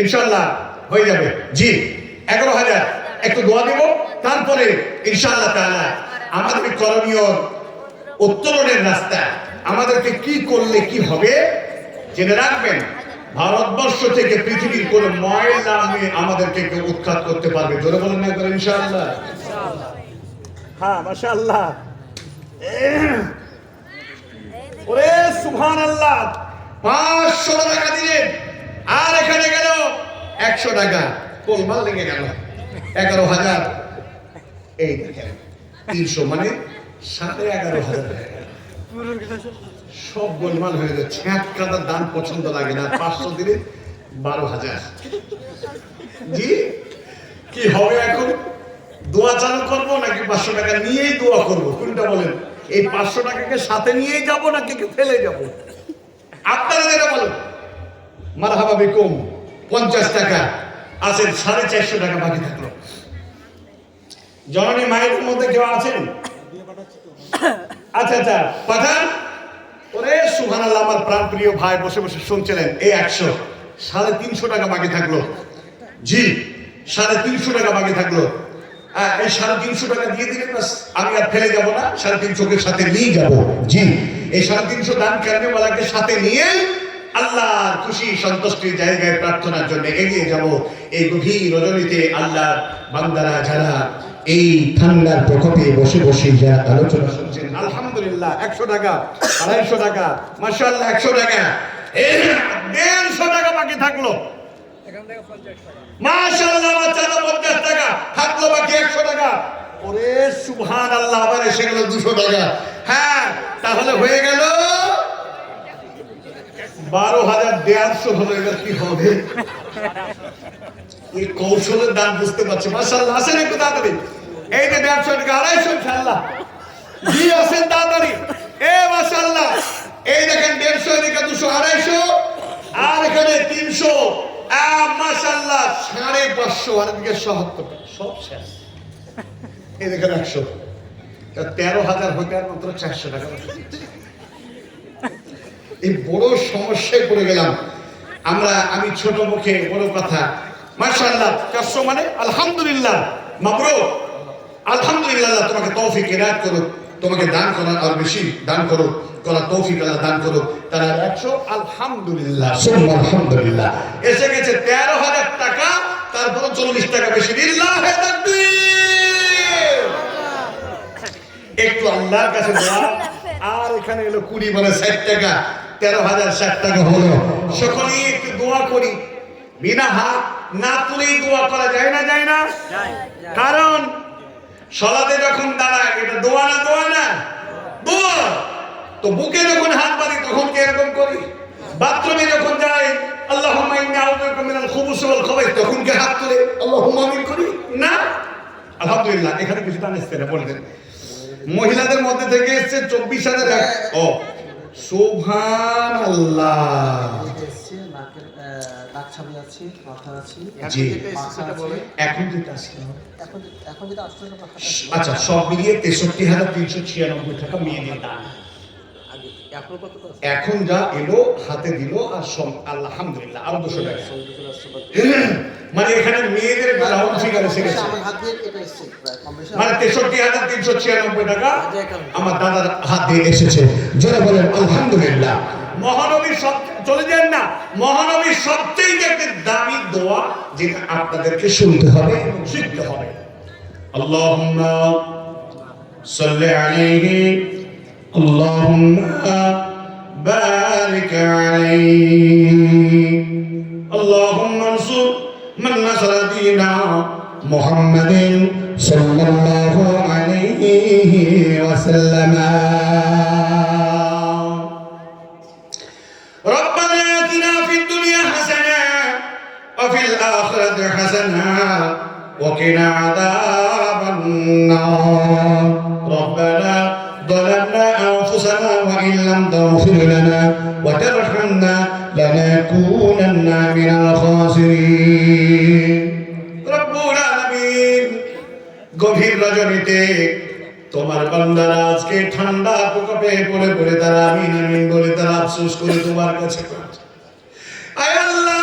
ইনশাআল্লাহ হয়ে যাবে। জি, 11,000। একটু দোয়া দেব, তারপরে ইনশাআল্লাহ তাআলা আমাদের করণীয় উত্তরণের রাস্তা, আমাদেরকে কি করলে কি হবে জেনে রাখবেন। ভারতবর্ষ থেকে পৃথিবীর কোন ময়লা নিয়ে আমাদেরকে কেউ উৎখাত করতে পারবে? জোরে বলেন না করে ইনশাআল্লাহ। হ্যাঁ মাশাআল্লাহ। ওরে সুবহানাল্লাহ। 500 টাকা দিলেন আর এখানে গেল 100 টাকা, কোলমাল লেগে গেল 11,000। এই দেখেন 300 মানে 11,500 টাকা সব গোলমাল হয়ে যাচ্ছে। এক কাদার দান পছন্দ লাগে না, 500 দিলে 12,000। জি কি হবে এখন? দোয়া চালু করবো নাকি 500 টাকা নিয়েই দোয়া করবো? কোনটা বলেন? এই 500 টাকাকে সাথে নিয়েই যাবো নাকি ফেলে যাবো? আপনারা যেটা বলেন। মারহাবা বিকুম। 50 টাকা আছেন, 450 টাকা বাকি থাকলো। জননী মায়ের মধ্যে কেউ আছেন? আচ্ছা আচ্ছা পাঠান। ওরে সুবহানাল্লাহ, আমার প্রাণ প্রিয় ভাই বসে বসে শুনছিলেন। এই 100, 350 টাকা বাকি থাকলো। জি 350 টাকা বাকি থাকলো। এই 350 টাকা দিয়ে দিলে আমি আর ফেলে যাব না, 350 সাথে নিয়ে যাব। জি এই 350 দান কারণেওয়ালাকে সাথে নিয়ে আল্লাহর খুশি সন্তুষ্টির জায়গায় প্রার্থনার জন্য এগিয়ে যাব। এই গভীর রজনীতে আল্লাহর বান্দারা যারা এই ঠান্ডার প্রকোপে বসে বসে যারা আলোচনা শুনছেন, আলহামদুলিল্লাহ 100 টাকা, 250 টাকা, মাশাআল্লাহ 100 টাকা, 150 টাকা বাকি থাকলো। মাশাআল্লাহ বাচ্চারা 50 টাকা থাকলো বাকি 100 টাকা। ওরে সুবহানাল্লাহ, আবার এসে গেল 200 টাকা। হ্যাঁ তাহলে হয়ে গেল 12,150 হলো। এবার কি হবে? এই কৌশলের দাম বুঝতে পারছি। মাশাআল্লাহ আসেন একটু তাড়াতাড়ি। এই যে 150 টাকা, 250 ইনশাআল্লাহ। জি আসেন তাড়াতাড়ি। এ মাশাআল্লাহ এই দেখেন 150 এদিকে 200, 250 আর এখানে 300। মাশাআল্লাহ 550 আর এদিকে 77 সব শেষ। এই দেখেন 100, 13,000 হতে আর মাত্র 400 টাকা। এই বড় সমস্যায় পড়ে গেলাম আমরা। আমি ছোট মুখে বড় কথা। মাশাআল্লাহ 400 মানে আলহামদুলিল্লাহ, মাবরুক, আলহামদুলিল্লাহ। আল্লাহ তোমাকে তৌফিক ইনায়াত করুক, তোমাকে দান করার আর বেশি দান করুক, করার তৌফিক আল্লাহ দান করুক। তারা 100 আলহামদুলিল্লাহ সুবহানাল্লাহ আলহামদুলিল্লাহ এসে গেছে 13,000 টাকা, তারপর 40 টাকা বেশি। লিল্লাহি তাকবীর। একটু আল্লাহর কাছে দোয়া। আর এখানে এলো 20 মানে 60 টাকা, 13,060 টাকা হলো। সকলেই একটু দোয়া করি। বিনা হাত না তুলেই দোয়া করা যায় না? যায় না? কারণ সালাতে যখন দাঁড়ায় এটা দোয়া না? দোয়া না? দোয়া। তো বুকে যখন হাত বাঁধি তখন কি এরকম করি? বাথরুমে যখন যাই আল্লাহুম্মা ইন্নী আউযু বিকা মিনাল খুবুসি ওয়াল খাবাইস তখন কি হাত তুলে আল্লাহুম্মা আমিন করি? না। আলহামদুলিল্লাহ এখানে কিছু টান এসছে না বলতেন। মহিলাদের মধ্যে থেকে এসছে 24,000। ও সুবহানাল্লাহ। জি এখন যেটা আসছে, আচ্ছা সব মিলিয়ে 63,396 টাকা মেয়েদের দান। এখন যা এলো হাতে দিল আর সব আলহামদুলিল্লাহ আরো 200 টাকা। মানে এখানে মেয়েদের রাউন্ড ফিগার এসে গেছে। মানে 63,396 টাকা আমার দাদার হাত দিয়ে এসেছে। যারা বলেন আলহামদুলিল্লাহ। মহানবীর সব চলে যান না, মহানবীর সবচেয়ে একটা দামি দোয়া যেটা আপনাদেরকে শুনতে হবে এবং শিখতে হবে। আল্লাহুম্মা সাল্লি আলাইহি আল্লাহুম্মা বারিক আলাইহি আল্লাহুম্মা আনসুর মান নাসারা দীনা মুহাম্মাদিন সাল্লাল্লাহু আলাইহি ওয়াসাল্লাম। ربنا آتنا في الدنيا حسنة وفي الآخرة حسنة وقنا عذاب النار ربنا ظلمنا أنفسنا وإن لم تغفر لنا وترحمنا لنكونن من الخاسرين رب العالمين গভীর রজনীতে তোমার বান্দারা আজকে ঠান্ডা প্রকোপে পড়ে পড়ে তারা আমিন আমিন বলে তারা আফসোস করে তোমার কাছে কাঁদছে। আয় আল্লাহ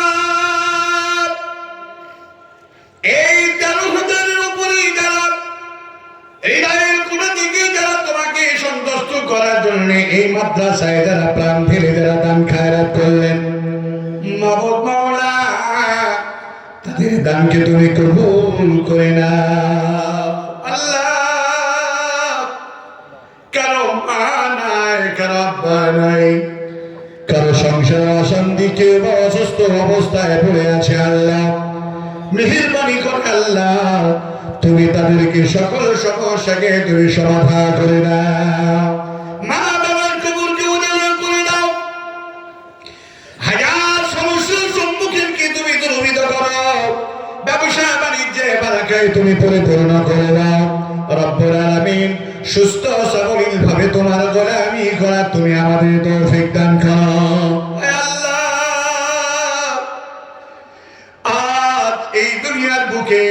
এই 13,000-এর উপরে যারা হৃদয়ের কোন দিকে যারা তোমাকে সন্তুষ্ট করার জন্য এই মাদ্রাসায় যারা প্রাণ ফেলে যারা দান খায়রাত করলেন, মাবুদ মাওলা তাদের দানকে তুমি কবুল করে নাও আল্লাহ। কারো মা নাই, কারো আব্বা নাই, কারো সংসার অশান্তি, কেউ বা অসুস্থ অবস্থায় পড়ে আছে আল্লাহ, মেহেরবানি করে আল্লাহ তুমি তাদেরকে সকল সমস্যাকে তুমি সমাধান করে দাও। মা বাবার কবরকে উজাড় করে দাও। হাজার সমস্যার সম্মুখীনকে তুমি দূরীভূত করো। ব্যবসা বাণিজ্যে বারাকায় তুমি পরিপূর্ণ করে দাও রব্বুল আলামিন। সুস্থ সবল ভাবে তোমার গোলামি করা তুমি আমাদের তৌফিক দান করো আল্লাহ। আজ এই দুনিয়ার বুকে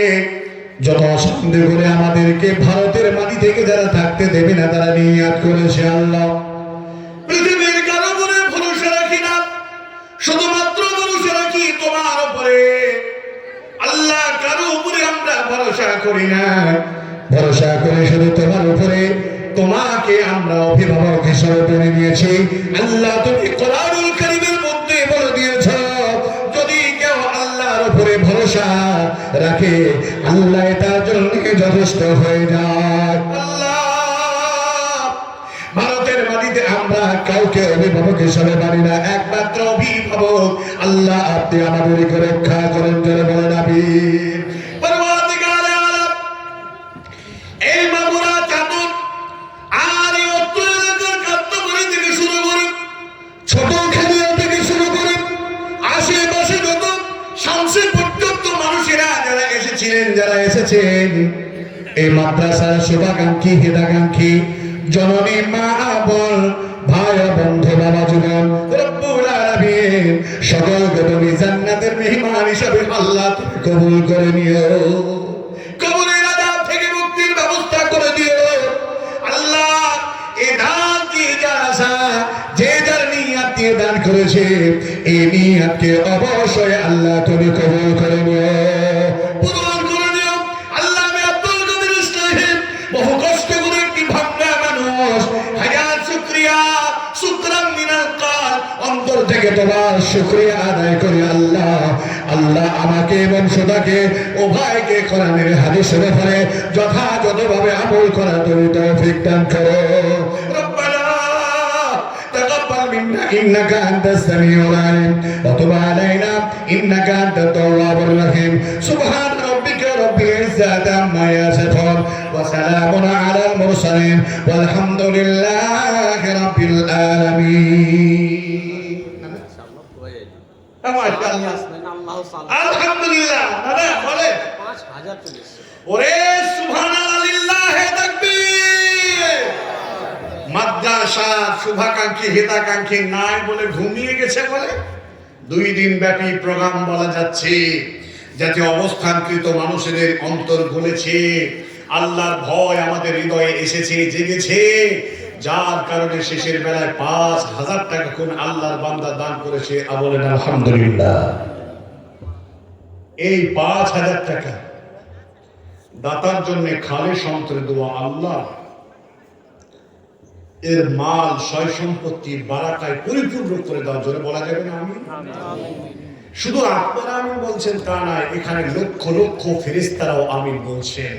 যত সন্দেহ করে আমাদেরকে ভারতের মাটি থেকে যারা থাকতে দেবে না তারা নিয়াত করেছে আল্লাহ, পৃথিবীর কারো উপরে ভরসা রাখি না, শুধুমাত্র ভরসা রাখি তোমার উপরে আল্লাহ। কারো উপরে আমরা ভরসা করি না, ভরসা করে শুধু তোমার উপরে। তোমাকে আমরা অভিভাবক হিসেবে মেনে নিয়েছি আল্লাহ। তুমি কোরআনুল কারীমের মধ্যে বলে দিয়েছো যদি কেউ আল্লাহর উপরে ভরসা রাখে আল্লাহ তার জন্য যথেষ্ট হয়ে যায় আল্লাহ। ভারতের মাটিতে আমরা কাউকে অভিভাবক হিসেবে মানি না, একমাত্র অভিভাবক আল্লাহ। আপনি আমাদেরকে রক্ষা করেন জোরে বলেন আমিন। এই মাগুরা চাদর আর এই উত্তর এলাকার কাত্তাবাড়ি থেকে শুরু করে ছোট খেলিয়া থেকে শুরু করে আশেপাশে যত শামসে পর্যন্ত মানুষেরা যারা এসেছিলেন, যারা এসেছেন এই মাদ্রাসার শুভাকাঙ্ক্ষী হিতাকাঙ্ক্ষী জননী মা বোন ভাই বন্ধু বাবা জীবন রব্বুল আলামিন সকলকে তুমি জান্নাতের মেহমান হিসাবে আল্লাহ তুমি কবুল করে নিও। কবরের আযাব থেকে মুক্তির ব্যবস্থা করে দিও আল্লাহ। এই দান দিয়ে যারা যে যার নিয়াত দিয়ে দান করেছে এই নিয়াতকে অবশ্যই আল্লাহ তুমি কবুল করে নিও, পূরণ করে নিও আল্লাহ। আমি আব্দুল কাদের ইসলাম বহু কষ্ট করে একটি ভাঙ্গা মানুষ, হাজার শুকরিয়া শুকরান মিনাল কাল, অন্তর থেকে তোমার শুকরিয়া আদায় করি আল্লাহ। আল্লাহ আমাকে এবং সুদাকে উভয়কে কোরআনের হাদিসের উপরে যথাযথভাবে আমল করার তুমি তৌফিক দান করো। রব্বানা তাকাব্বাল মিন্না ইন্নাকা আনতাস সামিউল আলিম ওয়া তুব আলাইনা ইন্নাকা আনতাত তাওয়াবুর রহিম। সুবহান রাব্বিকা রাব্বিল ইজ্জাতি আম্মা ইয়াসিফুন ওয়া সালামুন আলাল মুরসালিন ওয়াল হামদুলিল্লাহি রাব্বিল আলামিন। আলহামদুলিল্লাহ দাদা বলে 5000 চলেছে। ওরে সুবহানাল্লাহ তাকবীর। মাদ্রাসা শুভাকাঙ্ক্ষী হিতাকাঙ্ক্ষী নাই বলে ঘুমিয়ে গেছে বলে 2 দিন ব্যাপী প্রোগ্রাম বলা যাচ্ছে যাতে অবস্থানকৃত মানুষদের অন্তর গলেছে, আল্লাহর ভয় আমাদের হৃদয়ে এসেছে, জেগেছে, যার কারণে শেষের বেলায় 5000 টাকা কোন আল্লাহর বান্দা দান করেছে। বলেন আলহামদুলিল্লাহ। এই 5000 টাকা দাতার জন্য খালেস অন্তরে দোয়া আল্লাহ এর মাল সয় সম্পত্তি বারাকায় পরিপূর্ণ করে দেওয়ার জন্য বলা যাবে না আমিন। শুধু আপনারা আমিন বলছেন তা নয়, এখানে লক্ষ লক্ষ ফেরেশতারাও আমিন বলছেন।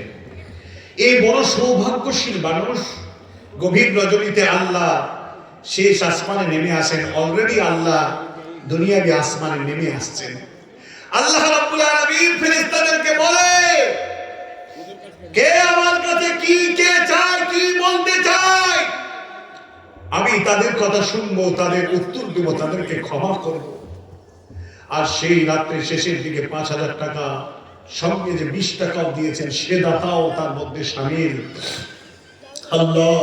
এই বড় সৌভাগ্যশীল মানুষ গভীর রজনীতে আল্লাহ শেষ আসমানে নেমে আসেন। অলরেডি আল্লাহ দুনিয়াবি আসমানে নেমে আসছেন। আল্লাহ রাব্বুল আলামিন ফেরেশতাদেরকে বলে কে আমার কাছে কি কে চায়, কি বলতে চায়, আমি তাদের কথা শুনবো, তাদের উত্তর দেব, তাদেরকে ক্ষমা করব। আর সেই রাত্রে শেষের দিকে 5000 টাকা সঙ্গে যে 20 টাকাও দিয়েছেন সে দাতাও তার মধ্যে শামিল। আল্লাহ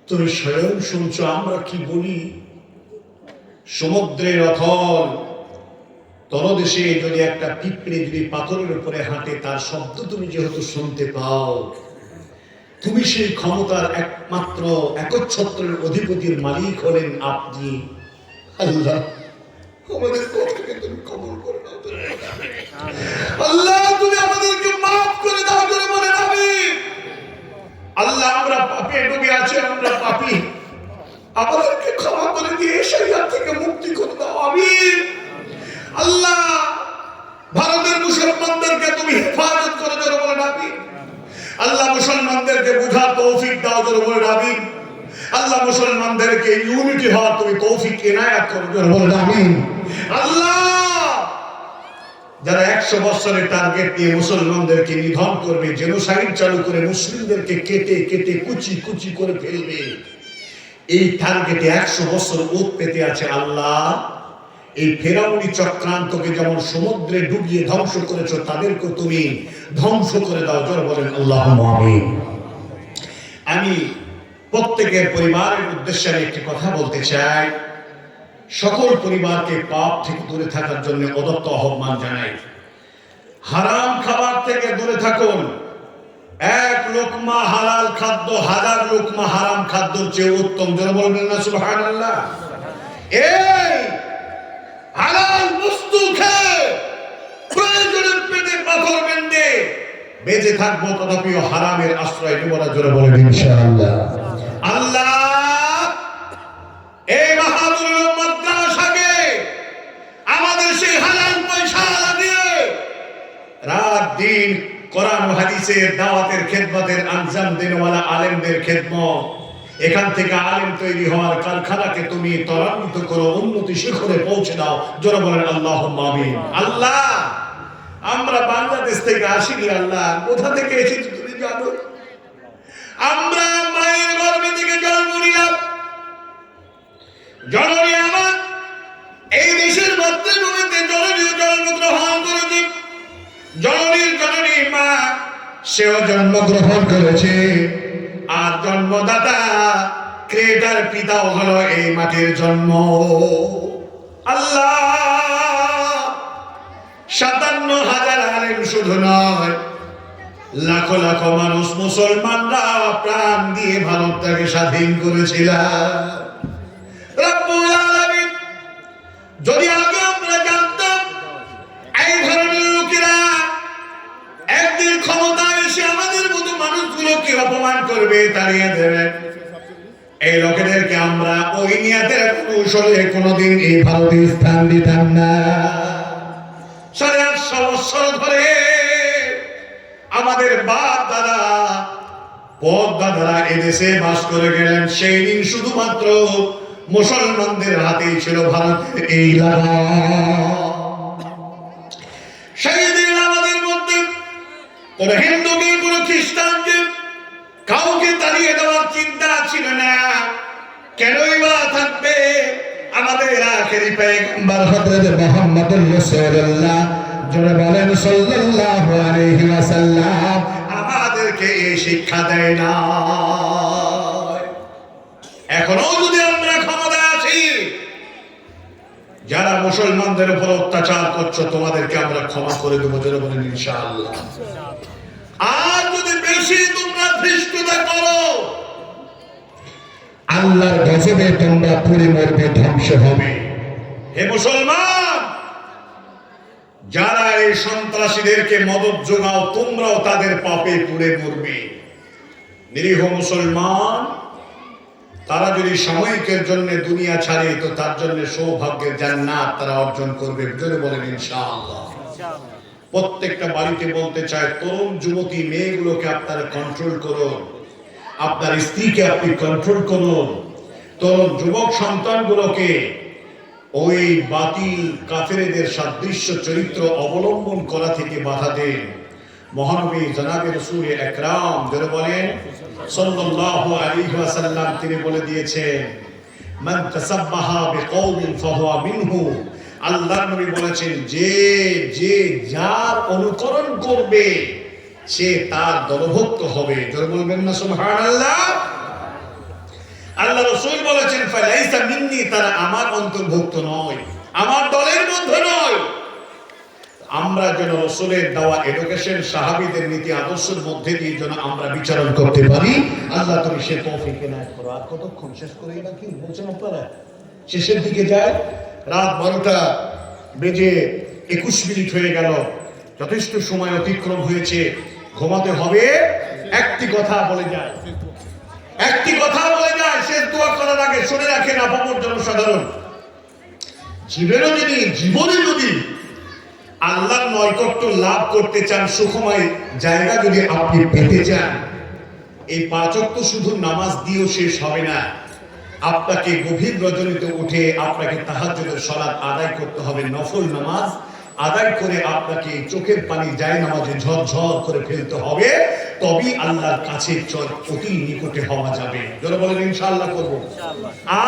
তুমি স্বয়ং শুনছো আমরা কি বলি। সমুদ্রের অথল তলদেশে যদি একটা পিঁপড়ে যদি পাথরের উপরে হাঁটে তার শব্দ তুমি যেহেতু শুনতে পাও, তুমি সেই ক্ষমতার একমাত্র একচ্ছত্রের অধিপতির মালিক হলেন আপনি। আল্লাহ আমাদের কষ্টকে তুমি কবুল করে নাও। আল্লাহ তুমি আমাদেরকে মাফ করে দাও করে বলেন আমিন। আল্লাহ আমরা পাপে ডুবে আছি, আমরা পাপী, আমাদেরকে ক্ষমা করে দিয়ে শরীয়ত থেকে মুক্তি করে দাও আমিন। আল্লাহ ভারতের মুসলমানদেরকে তুমি হেফাজত করে জোরে বলেন আমিন। আল্লাহ মুসলমানদেরকে বুঝার তৌফিক দাও জোরে বলেন আমিন। আল্লাহ মুসলমানদেরকে ইউনিটি হওয়ার তুমি তৌফিক এনায়েত করো জোরে বলেন আমিন। আল্লাহ যারা 100 বছরের টার্গেট নিয়ে মুসলমানদেরকে নিধন করবে, জেনোসাইড চালু করে মুসলিমদেরকে কেটে কেটে কুচি কুচি করে ফেলবে, এই টার্গেটে 100 বছর ওত পেতে আছে। আল্লাহ এই ফেরাউনি চক্রান্তকে যেমন সমুদ্রে ডুবিয়ে ধ্বংস করেছো, তাদেরকে তুমি ধ্বংস করে দাও জোরে বলেন আল্লাহুম্মা আমিন। আমি প্রত্যেকের পরিবারের উদ্দেশ্যে আমি একটি কথা বলতে চাই। সকল পরিবারকে পাপ থেকে দূরে থাকার জন্য অদত্ত আহ্বান জানাই। হারাম খাবার থেকে দূরে থাকুন। এক লোকমা হালাল খাদ্য 1000 লোকমা হারাম খাদ্যের চেয়ে উত্তম জোরে বলবেন না সুবহানাল্লাহ। এই হালাল বস্তু খেয়ে প্রয়োজনের পেটে পাথর বেঁধে বেঁচে থাকবো, তথাপিও হারামের আশ্রয় নেব না জোরে বলেন ইনশাআল্লাহ। আল্লাহ এই মাহমুদুল মাদ্রাসাকে আমাদের সেই হালাল পয়সা দিয়ে রাত দিন কোরআন ও হাদিসের দাওয়াতের খেদমতের আঞ্জাম দেনওয়ালা আলেমদের খেদমত, এখান থেকে আলেম তৈরি হওয়ার কারখানাকে তুমি ত্বরান্বিত করো, উন্নতি শিখরে পৌঁছে দাও জোরে বলেন আল্লাহুম্মা আমিন। আল্লাহ আমরা বাংলাদেশ থেকে আসিনি, আল্লাহ কোথা থেকে এসেছি তুমি জানো। আমরা মায়ের গর্ভে থেকে জন্ম নিলাম। জননী আমার এই দেশের মাতৃভূমিতে জননীয় জন্মগ্রহণ করেছে। জননীর জননী মা সেও জন্মগ্রহণ করেছে। আর জন্মদাতা ক্রিয়েটার পিতাও হলো এই মাটির জন্ম। আল্লাহ 57,000 আলেম শুধু নয়, লাখো লাখো মানুষ মুসলমানরা প্রাণ দিয়ে ভারতটাকে স্বাধীন করেছিল। রব্বুল আলামিন যদি আগে আমরা জানতাম এই ধরনের লোকেরা একদিন ক্ষমতায় এসে আমাদের মতো মানুষগুলোকে অপমান করবে, তাড়িয়ে দেবে, এই লোকেদেরকে আমরা ওই নিয়াতের কৌশলে কোনোদিন এই ভারতে স্থান দিতাম না। 850 বছর ধরে আমাদের বাপ দাদা পদ্মাদারা এদেশে বাস করে গেলেন। সেই দিন শুধুমাত্র মুসলমানদের হাতেই ছিল ভারতের এই লাগা। সেই দিন আমাদের মধ্যে কোন হিন্দুকে কোন খ্রিস্টানকে কাউকে তাড়িয়ে দেওয়ার চিন্তা ছিল না। কেনই বা থাকবে? আমাদের আখেরি পয়গম্বর হযরত মুহাম্মদুর রাসূলুল্লাহ যারা বলেন সাল্লাল্লাহু আলাইহি ওয়াসাল্লাম আমাদেরকে এই শিক্ষা দেয় না। এখনো যদি আমরা ক্ষমতায় আছি, যারা মুসলমানদের উপর অত্যাচার করছো তোমাদেরকে আমরা ক্ষমা করে দেবো যারা বলেন ইনশাআল্লাহ। আর যদি বেশি তোমরা ধৃষ্টতা করো, আল্লাহর গজবে তোমরা পুড়ে মরবে, ধ্বংস হবে। হে মুসলমান, যারা এই সন্ত্রাসীদেরকে মদদ যোগাও, তোমরাও তাদের পাপে পুড়ে মরবে। নিরীহ মুসলমান, তারা যদি সাময়িকের জন্য দুনিয়া ছাড়ে তো তার জন্য সৌভাগ্যের জান্নাত তারা অর্জন করবে জোরে বলেন ইনশাআল্লাহ। প্রত্যেকটা বাড়িতে বলতে চায়, তরুণ যুবতী মেয়েগুলোকে আপনারা কন্ট্রোল করুন, আপনার স্ত্রীকে আপনি কন্ট্রোল করুন, তরুণ যুবক সন্তানগুলোকে ওই বাতিল কাফেরদের সাদৃশ্য চরিত্র অবলম্বন করা থেকে বাধা দেন। মহানবী জনাবে রাসূল আকরাম যারা বলেন সাল্লাল্লাহু আলাইহি ওয়াসাল্লাম তিনি বলে দিয়েছেন, মান তাসাব্বাহা বিকওমিন ফাহুয়া মিনহু। আল্লাহর নবী বলেছেন, যে যে যার অনুকরণ করবে সে তার দলভুক্ত হবে। জোরে বলবেন না সুবহানাল্লাহ। আল্লাহ রাসূল বলেছেন, ফালাইসা মিন্নি, তারা আমার অন্তর্ভুক্ত নয়, আমার দলের মধ্যে নয়। আমরা যেন রাসূলের দেওয়া এডুকেশন, সাহাবীদের নীতি আদর্শের মধ্যে দিয়ে যেন আমরা বিচারণ করতে পারি। আল্লাহ তুমি সে তৌফিক এনায়েত করো। আর কতক্ষণ শেষ করেই নাকি বলছেন আপনারা? শেষের দিকে যায়, রাত 12টা বেজে 21 মিনিট হয়ে গেল, যথেষ্ট সময় অতিক্রম হয়েছে, ঘুমাতে হবে। একটি কথা বলে যায়, শেষ দোয়া করার আগে শুনে রাখেন আপামর জনসাধারণ, জীবনে যদি আল্লাহর নৈকট্য লাভ করতে চান, সুখময় জায়গা যদি আপনি পেতে চান, এই 5 ওয়াক্ত শুধু নামাজ দিয়েও শেষ হবে না। আপনাকে গভীর রজনীতে উঠে আপনাকে তাহাজ্জুদের সালাত আদায় করতে হবে, নফল নামাজ আদায় করে আপনাকে চোখের পানি যায় নামাজে ঝরঝর করে ফেলতে হবে, তবেই আল্লাহর কাছে অতি নিকটে হওয়া যাবে। যারা বলেন ইনশাআল্লাহ করব।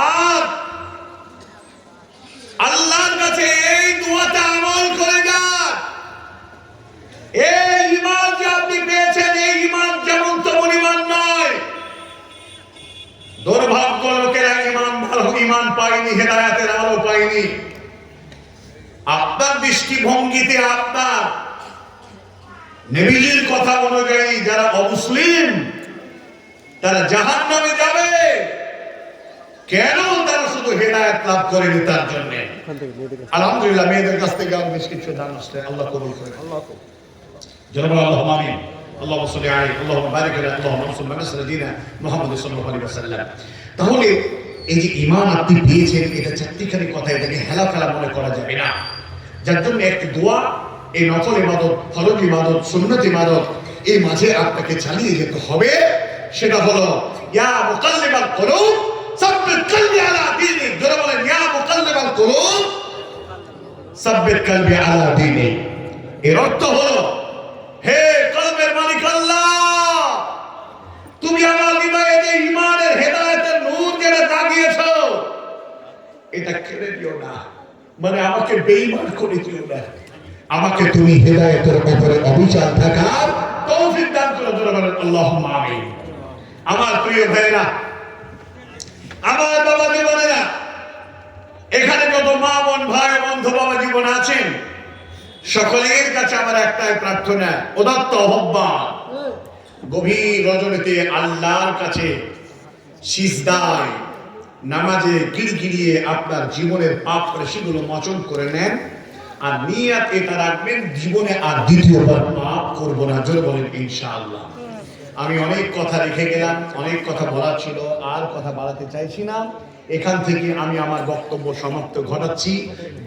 আর আল্লাহর কাছে এই দোয়াটা আমল করে যান। এই ঈমান যে আপনি পেয়েছেন, এই ঈমান যেমন তেমন ঈমান নয়। দুর্ভাগ্য লোকেরা ঈমান পায়নি, হেদায়েতের আলো পায়নি। আপনার দৃষ্টিভঙ্গিতে আপনার নবীজির কথা অনুযায়ী যারা অমুসলিম তারা জাহান্নামে যাবে। কেন? তারা শুধু হেদায়েত লাভ করেনি তার জন্য। আলহামদুলিল্লাহ, মেয়েদের কাছ থেকে বেশ কিছু দান আসছে, আল্লাহ কবুল করে। জনাব আল্লাহুম্মা আমিন। আল্লাহুম্মা সাল্লি আলাইহি, আল্লাহুম্মা বারিক আলাইহি, আল্লাহুম্মা নসর মানাসির দিনা মুহাম্মদ সাল্লাল্লাহু আলাইহি ওয়াসাল্লাম। তাহলে এই যে ঈমান আপনি পেয়েছেন, এটা চারটিখানি কথা, এটাকে হেলাফেলা মনে করা যাবে না। যার জন্য একটি দোয়া, এই নফল ইবাদত, ফরজ ইবাদত, সুন্নাত ইবাদত, এই মাঝে আপনাকে চালিয়ে যেতে হবে। সেটা হলো ইয়া মুকাল্লিবাল কুলুব সাব্বিত কলবি আলা দীনিক। যারা বলেন ইয়া মুকাল্লিবাল কুলুব সাব্বিত কলবি আলা দীনিক, এর অর্থ হলো হে কলবের মালিক আল্লাহ, তুমি আমার হৃদয়ে যে ঈমানের হেদায়েতের নূর যেটা জাগিয়েছো, এটা কেড়ে দিও না, মানে আমাকে বেঈমান করে দিও না, আমাকে তুমি হেদায়েতের উপরে অবিচল থাকার তৌফিক দান করো। যারা বলেন আল্লাহুম্মা আমিন। আমার প্রিয় ভাইরা, আমার বাবা জীবনেরা, এখানে যত মা বোন, ভাই বন্ধু, বাবা জীবন আছেন, সকলের কাছে আমার একটাই প্রার্থনা, উদাত্ত আহ্বান, গভীর রজনীতে আল্লাহর কাছে সিজদায় নামাজে গিড়গিড়িয়ে আপনার জীবনের পাপ করে সেগুলো মোচন করে নেন। আর নিয়ত এটা রাখবেন, জীবনে আর দ্বিতীয়বার পাপ করব না। জোরে বলেন ইনশাআল্লাহ। আমি অনেক কথা রেখে গেলাম, অনেক কথা বলার ছিল, আর কথা বাড়াতে চাইছি না। এখান থেকে আমি আমার বক্তব্য সমাপ্ত ঘটাচ্ছি।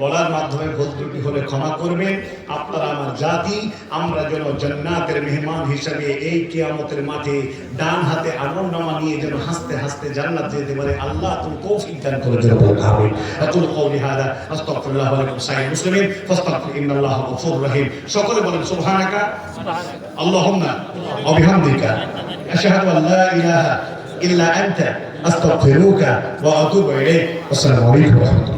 বলার মাধ্যমে ভুল ত্রুটি হলে ক্ষমা করবেন। আপনারা আমার জাতি, আমরা যেন জান্নাতের মেহমান হিসেবে এই কিয়ামতের মাঠে ডান হাতে আমলনামা নিয়ে যেন হাসতে হাসতে জান্নাত যেতে পারে, আল্লাহ তুমি তৌফিক দান করে যেন আমিন। আকুলু কওলি হাযা আস্তাগফিরুল্লাহ ওয়া লাকুম সাইয়্যিদ মুসলিমিন ফাস্তাগফির ইন্নাল্লাহা গফুরুর রহিম। সকলে বলেন সুবহানাকা আল্লাহুম্মা ওয়া বিহামদিকা আশহাদু আল লা ইলাহা ইল্লা আনতা আস্তাগফিরুকা ওয়া আতুবু ইলাইক। আসসালামু আলাইকুম ওয়া রাহমাতুল্লাহ।